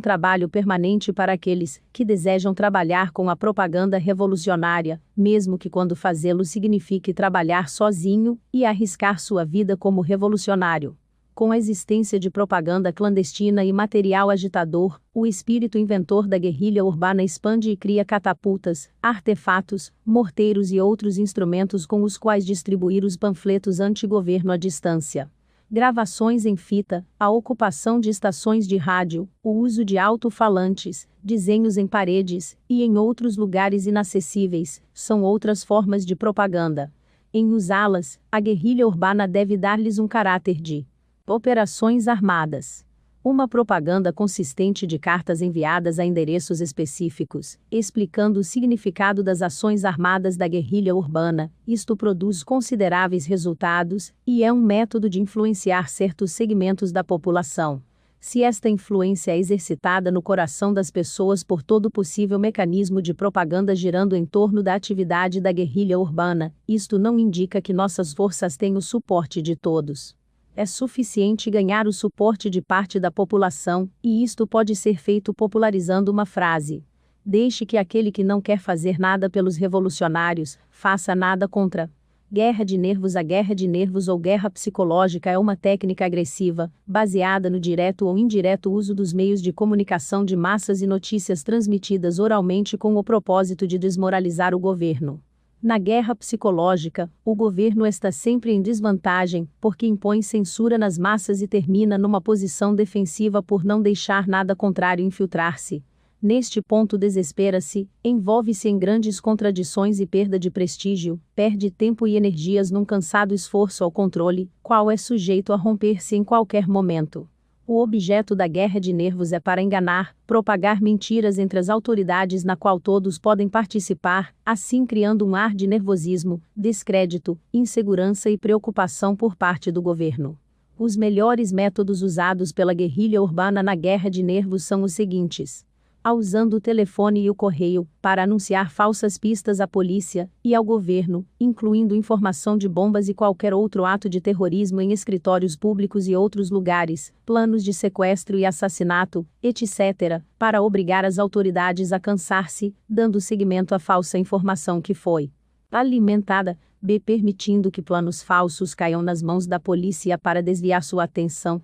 trabalho permanente para aqueles que desejam trabalhar com a propaganda revolucionária, mesmo que quando fazê-lo signifique trabalhar sozinho e arriscar sua vida como revolucionário. Com a existência de propaganda clandestina e material agitador, o espírito inventor da guerrilha urbana expande e cria catapultas, artefatos, morteiros e outros instrumentos com os quais distribuir os panfletos anti-governo à distância. Gravações em fita, a ocupação de estações de rádio, o uso de alto-falantes, desenhos em paredes e em outros lugares inacessíveis, são outras formas de propaganda. Em usá-las, a guerrilha urbana deve dar-lhes um caráter de operações armadas. Uma propaganda consistente de cartas enviadas a endereços específicos, explicando o significado das ações armadas da guerrilha urbana. Isto produz consideráveis resultados e é um método de influenciar certos segmentos da população. Se esta influência é exercitada no coração das pessoas por todo possível mecanismo de propaganda girando em torno da atividade da guerrilha urbana, isto não indica que nossas forças têm o suporte de todos. É suficiente ganhar o suporte de parte da população, e isto pode ser feito popularizando uma frase. Deixe que aquele que não quer fazer nada pelos revolucionários, faça nada contra. Guerra de nervos. A guerra de nervos ou guerra psicológica é uma técnica agressiva, baseada no direto ou indireto uso dos meios de comunicação de massas e notícias transmitidas oralmente com o propósito de desmoralizar o governo. Na guerra psicológica, o governo está sempre em desvantagem, porque impõe censura nas massas e termina numa posição defensiva por não deixar nada contrário infiltrar-se. Neste ponto desespera-se, envolve-se em grandes contradições e perda de prestígio, perde tempo e energias num cansado esforço ao controle, qual é sujeito a romper-se em qualquer momento. O objeto da guerra de nervos é para enganar, propagar mentiras entre as autoridades na qual todos podem participar, assim criando um ar de nervosismo, descrédito, insegurança e preocupação por parte do governo. Os melhores métodos usados pela guerrilha urbana na guerra de nervos são os seguintes: usando o telefone e o correio, para anunciar falsas pistas à polícia e ao governo, incluindo informação de bombas e qualquer outro ato de terrorismo em escritórios públicos e outros lugares, planos de sequestro e assassinato, etc., para obrigar as autoridades a cansar-se, dando seguimento à falsa informação que foi alimentada, permitindo que planos falsos caiam nas mãos da polícia para desviar sua atenção,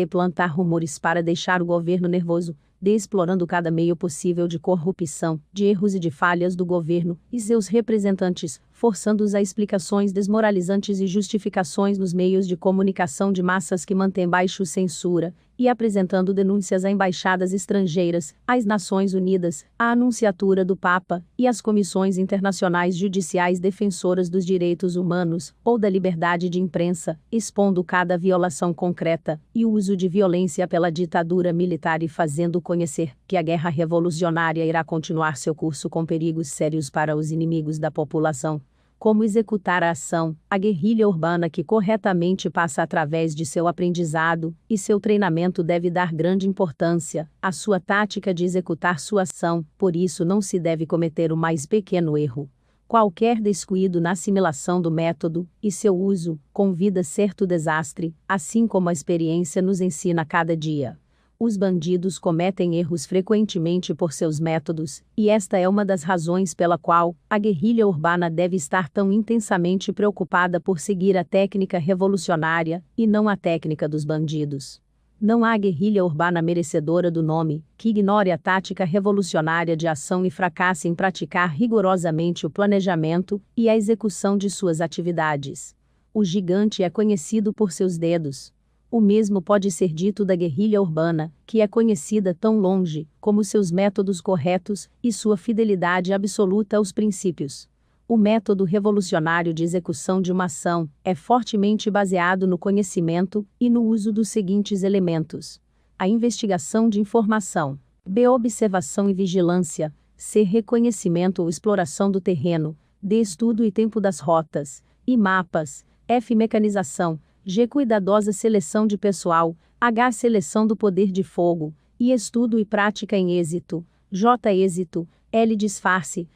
plantar rumores para deixar o governo nervoso, explorando cada meio possível de corrupção, de erros e de falhas do governo e seus representantes, forçando-os a explicações desmoralizantes e justificações nos meios de comunicação de massas que mantêm baixo censura, e apresentando denúncias a embaixadas estrangeiras, às Nações Unidas, à Anunciatura do Papa e às comissões internacionais judiciais defensoras dos direitos humanos ou da liberdade de imprensa, expondo cada violação concreta e o uso de violência pela ditadura militar e fazendo conhecer que a guerra revolucionária irá continuar seu curso com perigos sérios para os inimigos da população. Como executar a ação? A guerrilha urbana que corretamente passa através de seu aprendizado e seu treinamento deve dar grande importância à sua tática de executar sua ação, por isso não se deve cometer o mais pequeno erro. Qualquer descuido na assimilação do método e seu uso convida certo desastre, assim como a experiência nos ensina a cada dia. Os bandidos cometem erros frequentemente por seus métodos, e esta é uma das razões pela qual a guerrilha urbana deve estar tão intensamente preocupada por seguir a técnica revolucionária, e não a técnica dos bandidos. Não há guerrilha urbana merecedora do nome, que ignore a tática revolucionária de ação e fracasse em praticar rigorosamente o planejamento e a execução de suas atividades. O gigante é conhecido por seus dedos. O mesmo pode ser dito da guerrilha urbana, que é conhecida tão longe como seus métodos corretos e sua fidelidade absoluta aos princípios. O método revolucionário de execução de uma ação é fortemente baseado no conhecimento e no uso dos seguintes elementos: a investigação de informação, observação e vigilância, reconhecimento ou exploração do terreno, estudo e tempo das rotas, e mapas, mecanização, cuidadosa seleção de pessoal, seleção do poder de fogo, e estudo e prática em êxito, êxito, disfarce,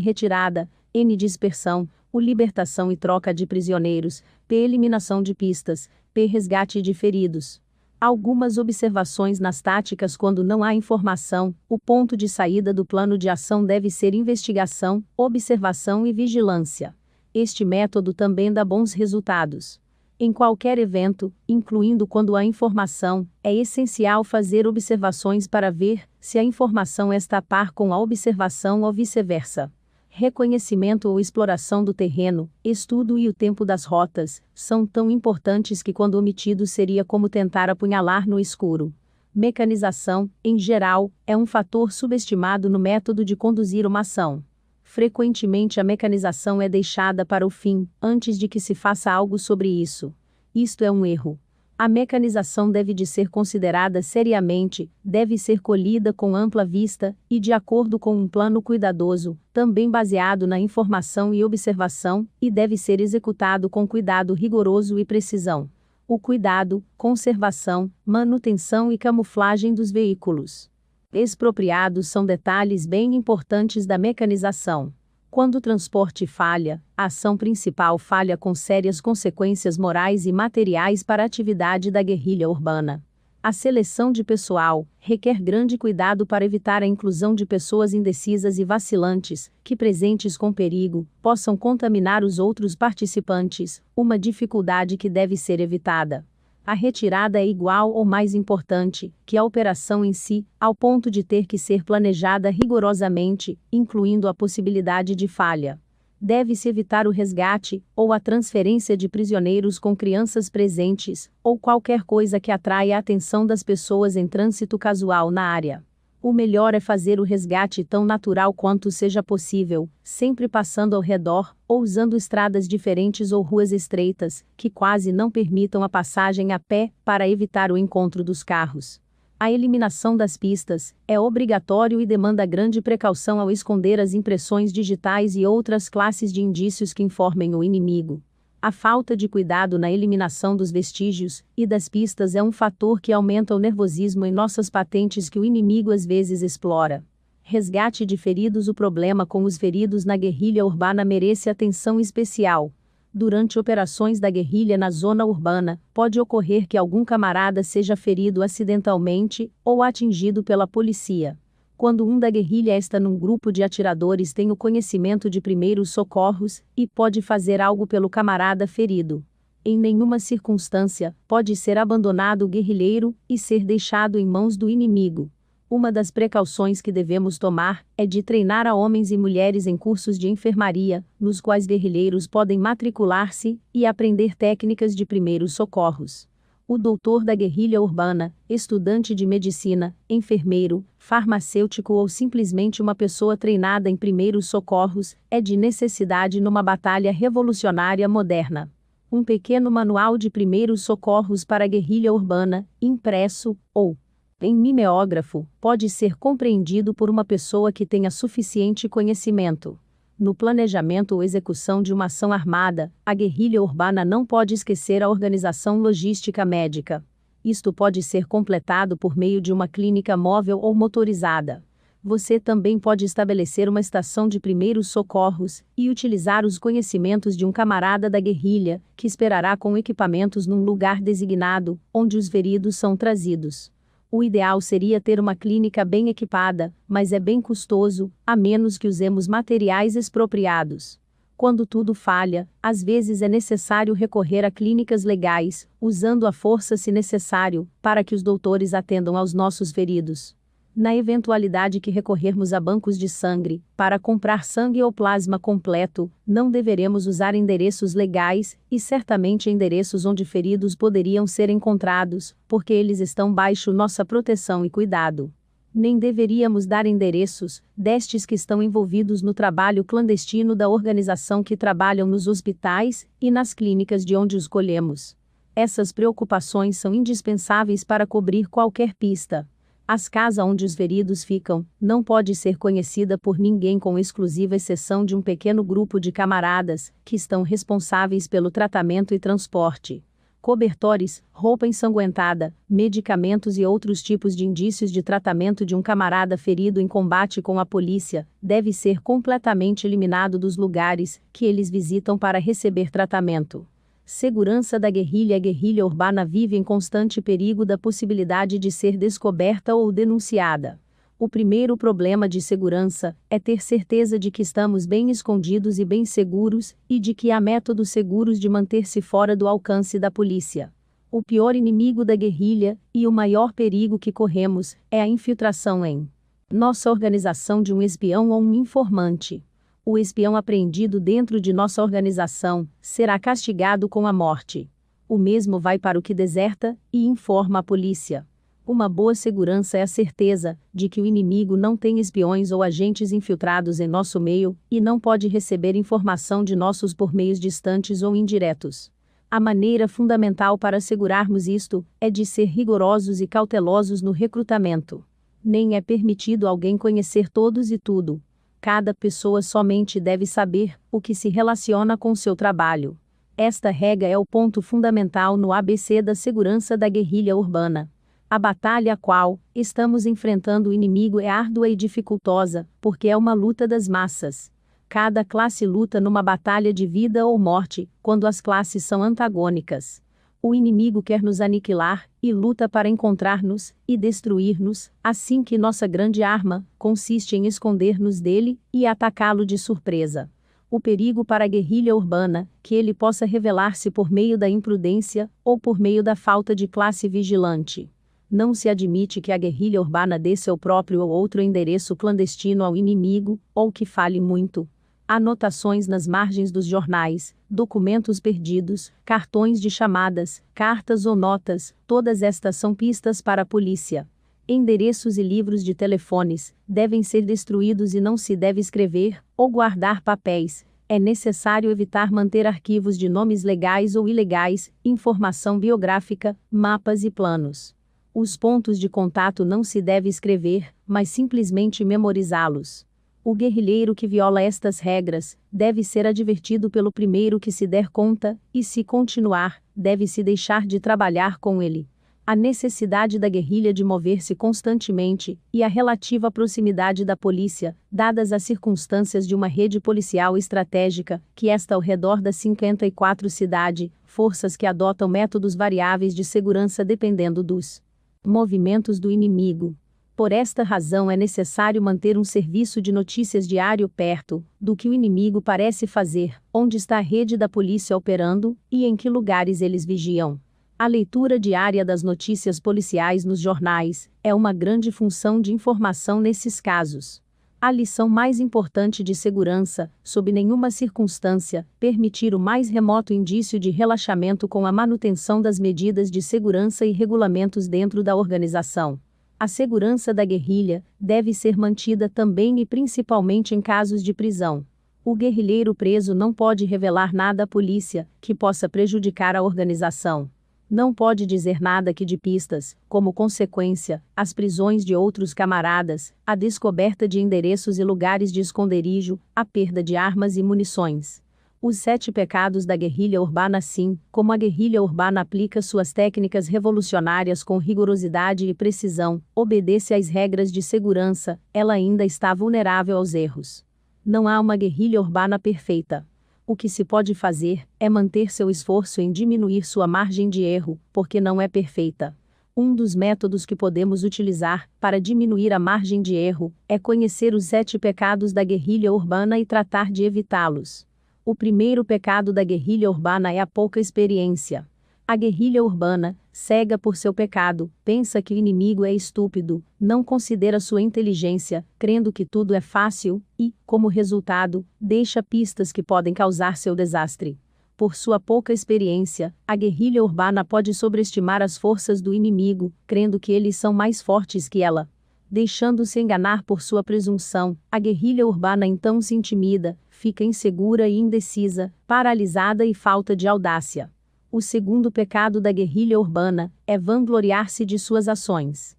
retirada, dispersão, libertação e troca de prisioneiros, eliminação de pistas, resgate de feridos. Algumas observações nas táticas. Quando não há informação, o ponto de saída do plano de ação deve ser investigação, observação e vigilância. Este método também dá bons resultados. Em qualquer evento, incluindo quando há informação, é essencial fazer observações para ver se a informação está a par com a observação ou vice-versa. Reconhecimento ou exploração do terreno, estudo e o tempo das rotas, são tão importantes que quando omitidos seria como tentar apunhalar no escuro. Mecanização, em geral, é um fator subestimado no método de conduzir uma ação. Frequentemente a mecanização é deixada para o fim, antes de que se faça algo sobre isso. Isto é um erro. A mecanização deve de ser considerada seriamente, deve ser colhida com ampla vista, e de acordo com um plano cuidadoso, também baseado na informação e observação, e deve ser executado com cuidado rigoroso e precisão. O cuidado, conservação, manutenção e camuflagem dos veículos expropriados são detalhes bem importantes da mecanização. Quando o transporte falha, a ação principal falha com sérias consequências morais e materiais para a atividade da guerrilha urbana. A seleção de pessoal requer grande cuidado para evitar a inclusão de pessoas indecisas e vacilantes, que, presentes com perigo, possam contaminar os outros participantes, uma dificuldade que deve ser evitada. A retirada é igual ou mais importante que a operação em si, ao ponto de ter que ser planejada rigorosamente, incluindo a possibilidade de falha. Deve-se evitar o resgate, ou a transferência de prisioneiros com crianças presentes, ou qualquer coisa que atraia a atenção das pessoas em trânsito casual na área. O melhor é fazer o resgate tão natural quanto seja possível, sempre passando ao redor, ou usando estradas diferentes ou ruas estreitas, que quase não permitam a passagem a pé, para evitar o encontro dos carros. A eliminação das pistas é obrigatório e demanda grande precaução ao esconder as impressões digitais e outras classes de indícios que informem o inimigo. A falta de cuidado na eliminação dos vestígios e das pistas é um fator que aumenta o nervosismo em nossas patentes que o inimigo às vezes explora. Resgate de feridos. O problema com os feridos na guerrilha urbana merece atenção especial. Durante operações da guerrilha na zona urbana, pode ocorrer que algum camarada seja ferido acidentalmente ou atingido pela polícia. Quando um da guerrilha está num grupo de atiradores, tem o conhecimento de primeiros socorros e pode fazer algo pelo camarada ferido. Em nenhuma circunstância pode ser abandonado o guerrilheiro e ser deixado em mãos do inimigo. Uma das precauções que devemos tomar é de treinar a homens e mulheres em cursos de enfermaria, nos quais guerrilheiros podem matricular-se e aprender técnicas de primeiros socorros. O doutor da guerrilha urbana, estudante de medicina, enfermeiro, farmacêutico ou simplesmente uma pessoa treinada em primeiros socorros, é de necessidade numa batalha revolucionária moderna. Um pequeno manual de primeiros socorros para a guerrilha urbana, impresso, ou em mimeógrafo, pode ser compreendido por uma pessoa que tenha suficiente conhecimento. No planejamento ou execução de uma ação armada, a guerrilha urbana não pode esquecer a organização logística médica. Isto pode ser completado por meio de uma clínica móvel ou motorizada. Você também pode estabelecer uma estação de primeiros socorros e utilizar os conhecimentos de um camarada da guerrilha, que esperará com equipamentos num lugar designado, onde os feridos são trazidos. O ideal seria ter uma clínica bem equipada, mas é bem custoso, a menos que usemos materiais expropriados. Quando tudo falha, às vezes é necessário recorrer a clínicas legais, usando a força se necessário, para que os doutores atendam aos nossos feridos. Na eventualidade que recorrermos a bancos de sangue, para comprar sangue ou plasma completo, não deveremos usar endereços legais, e certamente endereços onde feridos poderiam ser encontrados, porque eles estão baixo nossa proteção e cuidado. Nem deveríamos dar endereços destes que estão envolvidos no trabalho clandestino da organização que trabalham nos hospitais e nas clínicas de onde os colhemos. Essas preocupações são indispensáveis para cobrir qualquer pista. As casas onde os feridos ficam não pode ser conhecida por ninguém com exclusiva exceção de um pequeno grupo de camaradas, que estão responsáveis pelo tratamento e transporte. Cobertores, roupa ensanguentada, medicamentos e outros tipos de indícios de tratamento de um camarada ferido em combate com a polícia, deve ser completamente eliminado dos lugares que eles visitam para receber tratamento. Segurança da guerrilha. A guerrilha urbana vive em constante perigo da possibilidade de ser descoberta ou denunciada. O primeiro problema de segurança é ter certeza de que estamos bem escondidos e bem seguros, e de que há métodos seguros de manter-se fora do alcance da polícia. O pior inimigo da guerrilha, e o maior perigo que corremos, é a infiltração em nossa organização de um espião ou um informante. O espião apreendido dentro de nossa organização será castigado com a morte. O mesmo vai para o que deserta e informa a polícia. Uma boa segurança é a certeza de que o inimigo não tem espiões ou agentes infiltrados em nosso meio e não pode receber informação de nossos por meios distantes ou indiretos. A maneira fundamental para assegurarmos isto é de ser rigorosos e cautelosos no recrutamento. Nem é permitido alguém conhecer todos e tudo. Cada pessoa somente deve saber o que se relaciona com seu trabalho. Esta regra é o ponto fundamental no ABC da segurança da guerrilha urbana. A batalha a qual estamos enfrentando o inimigo é árdua e dificultosa, porque é uma luta das massas. Cada classe luta numa batalha de vida ou morte, quando as classes são antagônicas. O inimigo quer nos aniquilar, e luta para encontrar-nos e destruir-nos, assim que nossa grande arma consiste em esconder-nos dele e atacá-lo de surpresa. O perigo para a guerrilha urbana, que ele possa revelar-se por meio da imprudência, ou por meio da falta de classe vigilante. Não se admite que a guerrilha urbana dê seu próprio ou outro endereço clandestino ao inimigo, ou que fale muito. Anotações nas margens dos jornais, documentos perdidos, cartões de chamadas, cartas ou notas, todas estas são pistas para a polícia. Endereços e livros de telefones devem ser destruídos e não se deve escrever ou guardar papéis. É necessário evitar manter arquivos de nomes legais ou ilegais, informação biográfica, mapas e planos. Os pontos de contato não se deve escrever, mas simplesmente memorizá-los. O guerrilheiro que viola estas regras deve ser advertido pelo primeiro que se der conta, e se continuar, deve-se deixar de trabalhar com ele. A necessidade da guerrilha de mover-se constantemente, e a relativa proximidade da polícia, dadas as circunstâncias de uma rede policial estratégica, que está ao redor das 54 cidades, forças que adotam métodos variáveis de segurança dependendo dos movimentos do inimigo. Por esta razão é necessário manter um serviço de notícias diário perto do que o inimigo parece fazer, onde está a rede da polícia operando, e em que lugares eles vigiam. A leitura diária das notícias policiais nos jornais é uma grande função de informação nesses casos. A lição mais importante de segurança, sob nenhuma circunstância, permitir o mais remoto indício de relaxamento com a manutenção das medidas de segurança e regulamentos dentro da organização. A segurança da guerrilha deve ser mantida também e principalmente em casos de prisão. O guerrilheiro preso não pode revelar nada à polícia que possa prejudicar a organização. Não pode dizer nada que de pistas, como consequência, as prisões de outros camaradas, a descoberta de endereços e lugares de esconderijo, a perda de armas e munições. Os 7 pecados da guerrilha urbana. Assim como a guerrilha urbana aplica suas técnicas revolucionárias com rigorosidade e precisão, obedece às regras de segurança, ela ainda está vulnerável aos erros. Não há uma guerrilha urbana perfeita. O que se pode fazer é manter seu esforço em diminuir sua margem de erro, porque não é perfeita. Um dos métodos que podemos utilizar para diminuir a margem de erro é conhecer os 7 pecados da guerrilha urbana e tratar de evitá-los. O primeiro pecado da guerrilha urbana é a pouca experiência. A guerrilha urbana, cega por seu pecado, pensa que o inimigo é estúpido, não considera sua inteligência, crendo que tudo é fácil, e, como resultado, deixa pistas que podem causar seu desastre. Por sua pouca experiência, a guerrilha urbana pode sobreestimar as forças do inimigo, crendo que eles são mais fortes que ela. Deixando-se enganar por sua presunção, a guerrilha urbana então se intimida, fica insegura e indecisa, paralisada e falta de audácia. O segundo pecado da guerrilha urbana é vangloriar-se de suas ações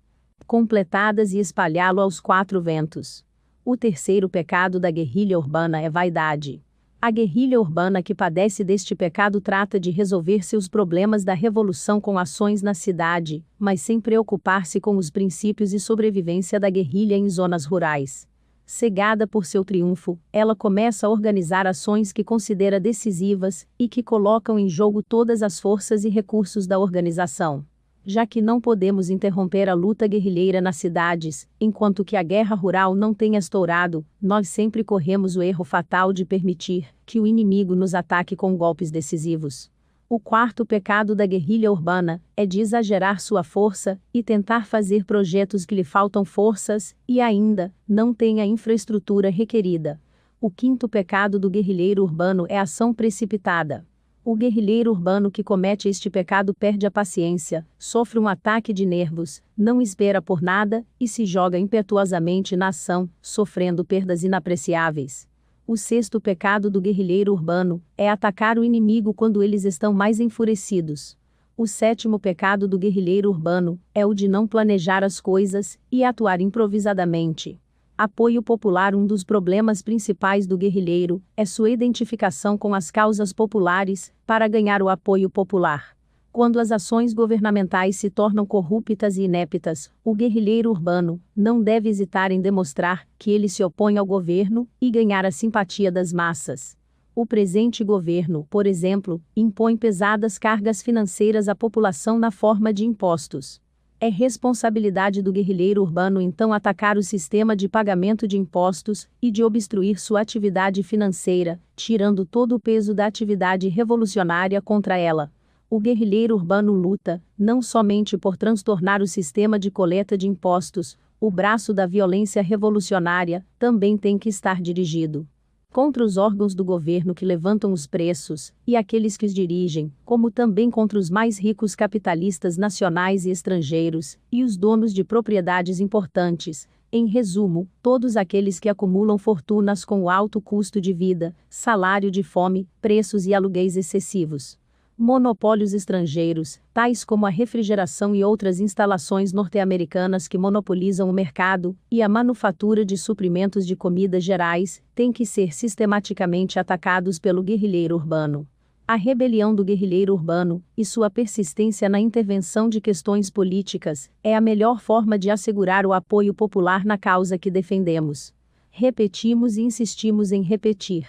completadas e espalhá-lo aos 4 ventos. O terceiro pecado da guerrilha urbana é vaidade. A guerrilha urbana que padece deste pecado trata de resolver seus problemas da revolução com ações na cidade, mas sem preocupar-se com os princípios e sobrevivência da guerrilha em zonas rurais. Cegada por seu triunfo, ela começa a organizar ações que considera decisivas e que colocam em jogo todas as forças e recursos da organização. Já que não podemos interromper a luta guerrilheira nas cidades, enquanto que a guerra rural não tenha estourado, nós sempre corremos o erro fatal de permitir que o inimigo nos ataque com golpes decisivos. O quarto pecado da guerrilha urbana é de exagerar sua força e tentar fazer projetos que lhe faltam forças e ainda não tem a infraestrutura requerida. O quinto pecado do guerrilheiro urbano é a ação precipitada. O guerrilheiro urbano que comete este pecado perde a paciência, sofre um ataque de nervos, não espera por nada e se joga impetuosamente na ação, sofrendo perdas inapreciáveis. O sexto pecado do guerrilheiro urbano é atacar o inimigo quando eles estão mais enfurecidos. O sétimo pecado do guerrilheiro urbano é o de não planejar as coisas e atuar improvisadamente. Apoio popular. Um dos problemas principais do guerrilheiro é sua identificação com as causas populares, para ganhar o apoio popular. Quando as ações governamentais se tornam corruptas e ineptas, o guerrilheiro urbano não deve hesitar em demonstrar que ele se opõe ao governo e ganhar a simpatia das massas. O presente governo, por exemplo, impõe pesadas cargas financeiras à população na forma de impostos. É responsabilidade do guerrilheiro urbano então atacar o sistema de pagamento de impostos e de obstruir sua atividade financeira, tirando todo o peso da atividade revolucionária contra ela. O guerrilheiro urbano luta, não somente por transtornar o sistema de coleta de impostos, o braço da violência revolucionária também tem que estar dirigido contra os órgãos do governo que levantam os preços, e aqueles que os dirigem, como também contra os mais ricos capitalistas nacionais e estrangeiros, e os donos de propriedades importantes, em resumo, todos aqueles que acumulam fortunas com o alto custo de vida, salário de fome, preços e aluguéis excessivos. Monopólios estrangeiros, tais como a refrigeração e outras instalações norte-americanas que monopolizam o mercado, e a manufatura de suprimentos de comida gerais, têm que ser sistematicamente atacados pelo guerrilheiro urbano. A rebelião do guerrilheiro urbano, e sua persistência na intervenção de questões políticas, é a melhor forma de assegurar o apoio popular na causa que defendemos. Repetimos e insistimos em repetir.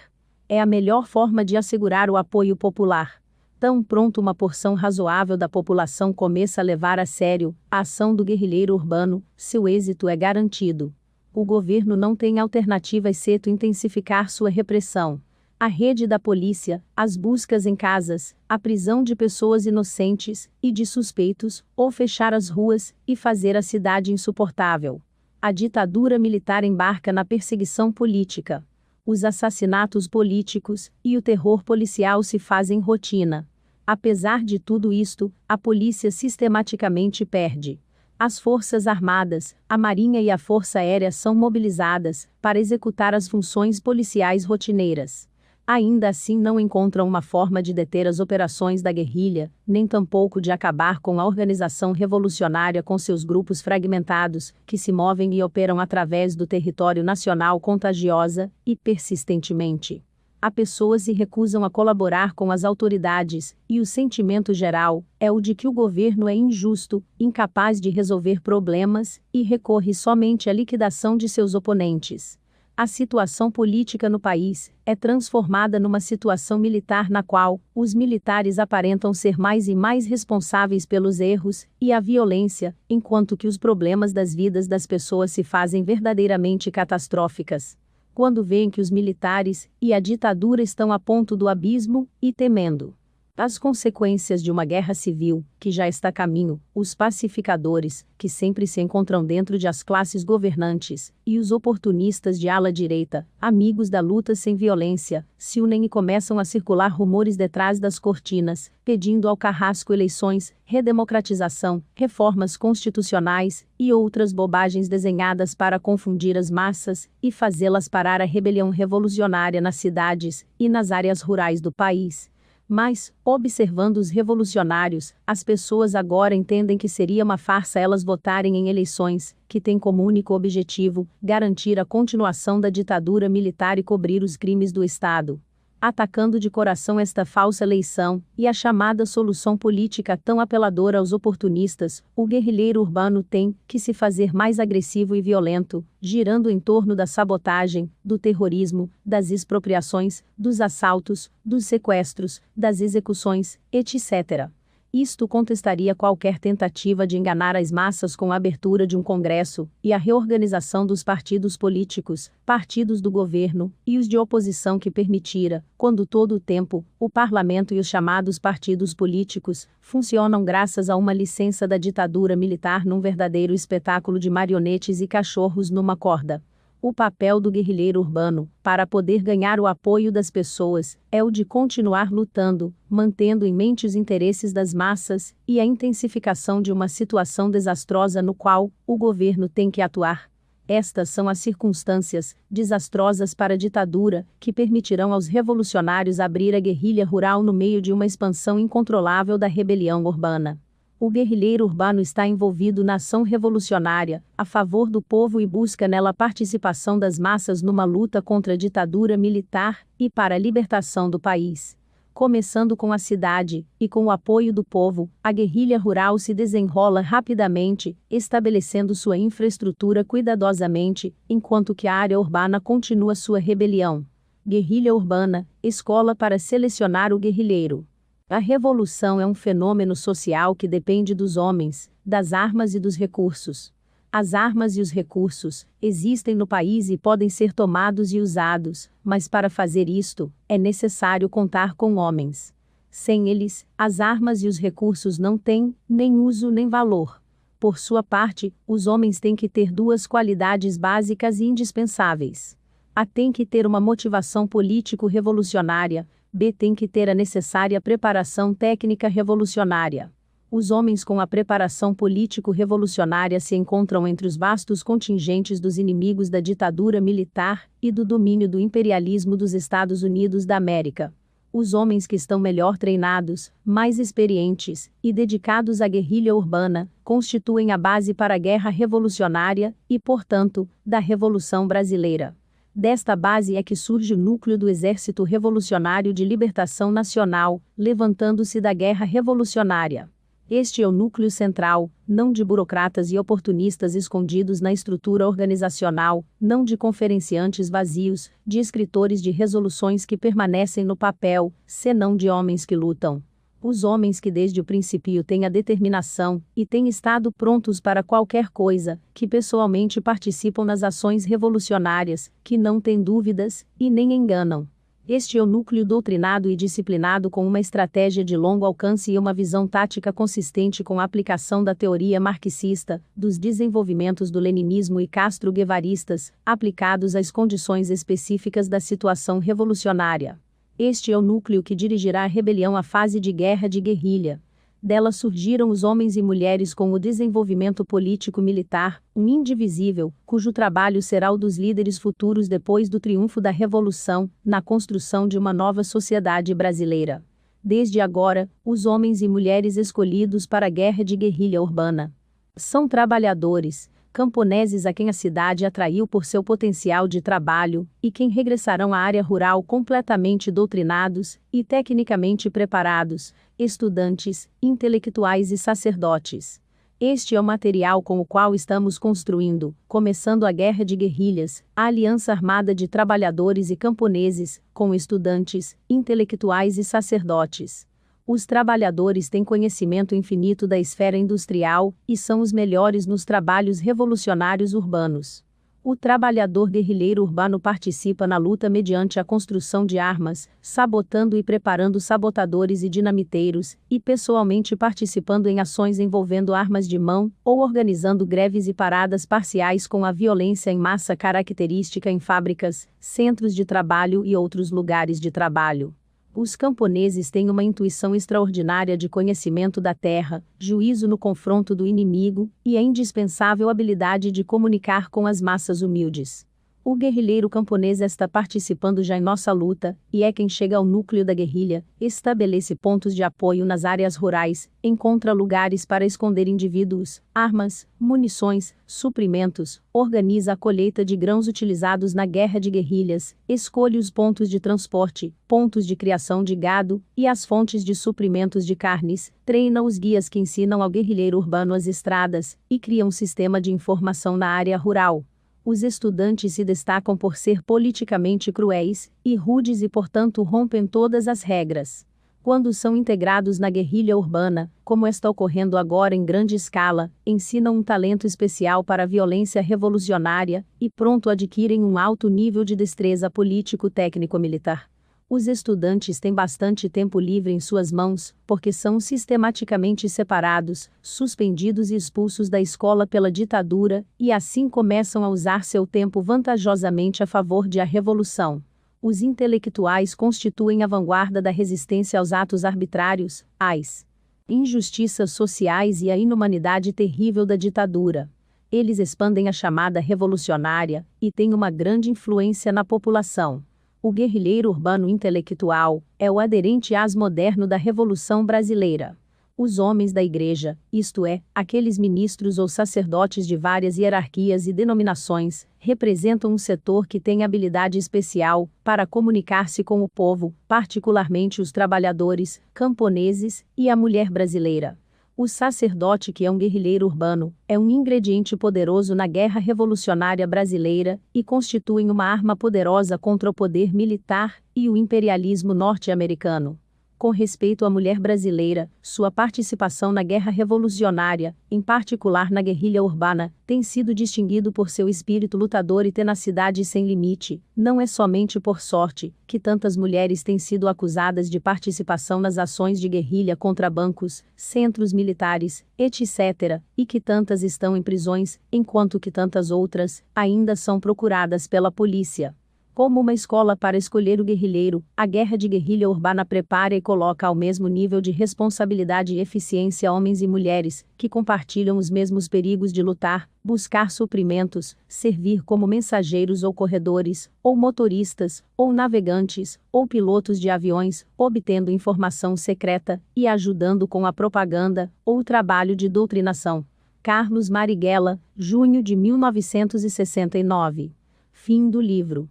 É a melhor forma de assegurar o apoio popular. Tão pronto uma porção razoável da população começa a levar a sério a ação do guerrilheiro urbano, seu êxito é garantido. O governo não tem alternativa exceto intensificar sua repressão. A rede da polícia, as buscas em casas, a prisão de pessoas inocentes e de suspeitos, ou fechar as ruas e fazer a cidade insuportável. A ditadura militar embarca na perseguição política. Os assassinatos políticos e o terror policial se fazem rotina. Apesar de tudo isto, a polícia sistematicamente perde. As Forças Armadas, a Marinha e a Força Aérea são mobilizadas para executar as funções policiais rotineiras. Ainda assim não encontram uma forma de deter as operações da guerrilha, nem tampouco de acabar com a organização revolucionária com seus grupos fragmentados, que se movem e operam através do território nacional contagiosa e persistentemente. Há pessoas se recusam a colaborar com as autoridades, e o sentimento geral é o de que o governo é injusto, incapaz de resolver problemas, e recorre somente à liquidação de seus oponentes. A situação política no país é transformada numa situação militar na qual os militares aparentam ser mais e mais responsáveis pelos erros e a violência, enquanto que os problemas das vidas das pessoas se fazem verdadeiramente catastróficas. Quando veem que os militares e a ditadura estão a ponto do abismo e temendo as consequências de uma guerra civil, que já está a caminho, os pacificadores, que sempre se encontram dentro de as classes governantes, e os oportunistas de ala direita, amigos da luta sem violência, se unem e começam a circular rumores detrás das cortinas, pedindo ao carrasco eleições, redemocratização, reformas constitucionais, e outras bobagens desenhadas para confundir as massas, e fazê-las parar a rebelião revolucionária nas cidades e nas áreas rurais do país. Mas, observando os revolucionários, as pessoas agora entendem que seria uma farsa elas votarem em eleições, que têm como único objetivo garantir a continuação da ditadura militar e cobrir os crimes do Estado. Atacando de coração esta falsa eleição, e a chamada solução política tão apeladora aos oportunistas, o guerrilheiro urbano tem que se fazer mais agressivo e violento, girando em torno da sabotagem, do terrorismo, das expropriações, dos assaltos, dos sequestros, das execuções, etc. Isto contestaria qualquer tentativa de enganar as massas com a abertura de um congresso, e a reorganização dos partidos políticos, partidos do governo, e os de oposição que permitira, quando todo o tempo, o parlamento e os chamados partidos políticos, funcionam graças a uma licença da ditadura militar num verdadeiro espetáculo de marionetes e cachorros numa corda. O papel do guerrilheiro urbano, para poder ganhar o apoio das pessoas, é o de continuar lutando, mantendo em mente os interesses das massas, e a intensificação de uma situação desastrosa no qual o governo tem que atuar. Estas são as circunstâncias, desastrosas para a ditadura, que permitirão aos revolucionários abrir a guerrilha rural no meio de uma expansão incontrolável da rebelião urbana. O guerrilheiro urbano está envolvido na ação revolucionária, a favor do povo e busca nela a participação das massas numa luta contra a ditadura militar e para a libertação do país. Começando com a cidade, e com o apoio do povo, a guerrilha rural se desenrola rapidamente, estabelecendo sua infraestrutura cuidadosamente, enquanto que a área urbana continua sua rebelião. Guerrilha urbana, escola para selecionar o guerrilheiro. A revolução é um fenômeno social que depende dos homens, das armas e dos recursos. As armas e os recursos existem no país e podem ser tomados e usados, mas para fazer isto, é necessário contar com homens. Sem eles, as armas e os recursos não têm nem uso nem valor. Por sua parte, os homens têm que ter duas qualidades básicas e indispensáveis. A tem que ter uma motivação político-revolucionária, B tem que ter a necessária preparação técnica revolucionária. Os homens com a preparação político-revolucionária se encontram entre os vastos contingentes dos inimigos da ditadura militar e do domínio do imperialismo dos Estados Unidos da América. Os homens que estão melhor treinados, mais experientes e dedicados à guerrilha urbana, constituem a base para a guerra revolucionária e, portanto, da Revolução Brasileira. Desta base é que surge o núcleo do Exército Revolucionário de Libertação Nacional, levantando-se da Guerra Revolucionária. Este é o núcleo central, não de burocratas e oportunistas escondidos na estrutura organizacional, não de conferenciantes vazios, de escritores de resoluções que permanecem no papel, senão de homens que lutam. Os homens que desde o princípio têm a determinação, e têm estado prontos para qualquer coisa, que pessoalmente participam nas ações revolucionárias, que não têm dúvidas, e nem enganam. Este é o núcleo doutrinado e disciplinado com uma estratégia de longo alcance e uma visão tática consistente com a aplicação da teoria marxista, dos desenvolvimentos do leninismo e castro-guevaristas, aplicados às condições específicas da situação revolucionária. Este é o núcleo que dirigirá a rebelião à fase de guerra de guerrilha. Dela surgiram os homens e mulheres com o desenvolvimento político-militar, um indivisível, cujo trabalho será o dos líderes futuros depois do triunfo da Revolução, na construção de uma nova sociedade brasileira. Desde agora, os homens e mulheres escolhidos para a guerra de guerrilha urbana são trabalhadores, camponeses a quem a cidade atraiu por seu potencial de trabalho, e quem regressarão à área rural completamente doutrinados e tecnicamente preparados, estudantes, intelectuais e sacerdotes. Este é o material com o qual estamos construindo, começando a guerra de guerrilhas, a aliança armada de trabalhadores e camponeses, com estudantes, intelectuais e sacerdotes. Os trabalhadores têm conhecimento infinito da esfera industrial, e são os melhores nos trabalhos revolucionários urbanos. O trabalhador guerrilheiro urbano participa na luta mediante a construção de armas, sabotando e preparando sabotadores e dinamiteiros, e pessoalmente participando em ações envolvendo armas de mão, ou organizando greves e paradas parciais com a violência em massa característica em fábricas, centros de trabalho e outros lugares de trabalho. Os camponeses têm uma intuição extraordinária de conhecimento da terra, juízo no confronto do inimigo, e a indispensável habilidade de comunicar com as massas humildes. O guerrilheiro camponês está participando já em nossa luta, e é quem chega ao núcleo da guerrilha, estabelece pontos de apoio nas áreas rurais, encontra lugares para esconder indivíduos, armas, munições, suprimentos, organiza a colheita de grãos utilizados na guerra de guerrilhas, escolhe os pontos de transporte, pontos de criação de gado, e as fontes de suprimentos de carnes, treina os guias que ensinam ao guerrilheiro urbano as estradas, e cria um sistema de informação na área rural. Os estudantes se destacam por ser politicamente cruéis e rudes e, portanto, rompem todas as regras. Quando são integrados na guerrilha urbana, como está ocorrendo agora em grande escala, ensinam um talento especial para a violência revolucionária e pronto adquirem um alto nível de destreza político-técnico-militar. Os estudantes têm bastante tempo livre em suas mãos, porque são sistematicamente separados, suspendidos e expulsos da escola pela ditadura, e assim começam a usar seu tempo vantajosamente a favor de a revolução. Os intelectuais constituem a vanguarda da resistência aos atos arbitrários, às injustiças sociais e à inumanidade terrível da ditadura. Eles expandem a chamada revolucionária, e têm uma grande influência na população. O guerrilheiro urbano intelectual é o aderente às moderno da Revolução Brasileira. Os homens da igreja, isto é, aqueles ministros ou sacerdotes de várias hierarquias e denominações, representam um setor que tem habilidade especial para comunicar-se com o povo, particularmente os trabalhadores, camponeses e a mulher brasileira. O sacerdote, que é um guerrilheiro urbano, é um ingrediente poderoso na guerra revolucionária brasileira e constitui uma arma poderosa contra o poder militar e o imperialismo norte-americano. Com respeito à mulher brasileira, sua participação na guerra revolucionária, em particular na guerrilha urbana, tem sido distinguido por seu espírito lutador e tenacidade sem limite. Não é somente por sorte que tantas mulheres têm sido acusadas de participação nas ações de guerrilha contra bancos, centros militares, etc., e que tantas estão em prisões, enquanto que tantas outras ainda são procuradas pela polícia. Como uma escola para escolher o guerrilheiro, a guerra de guerrilha urbana prepara e coloca ao mesmo nível de responsabilidade e eficiência homens e mulheres, que compartilham os mesmos perigos de lutar, buscar suprimentos, servir como mensageiros ou corredores, ou motoristas, ou navegantes, ou pilotos de aviões, obtendo informação secreta e ajudando com a propaganda, ou o trabalho de doutrinação. Carlos Marighella, junho de 1969. Fim do livro.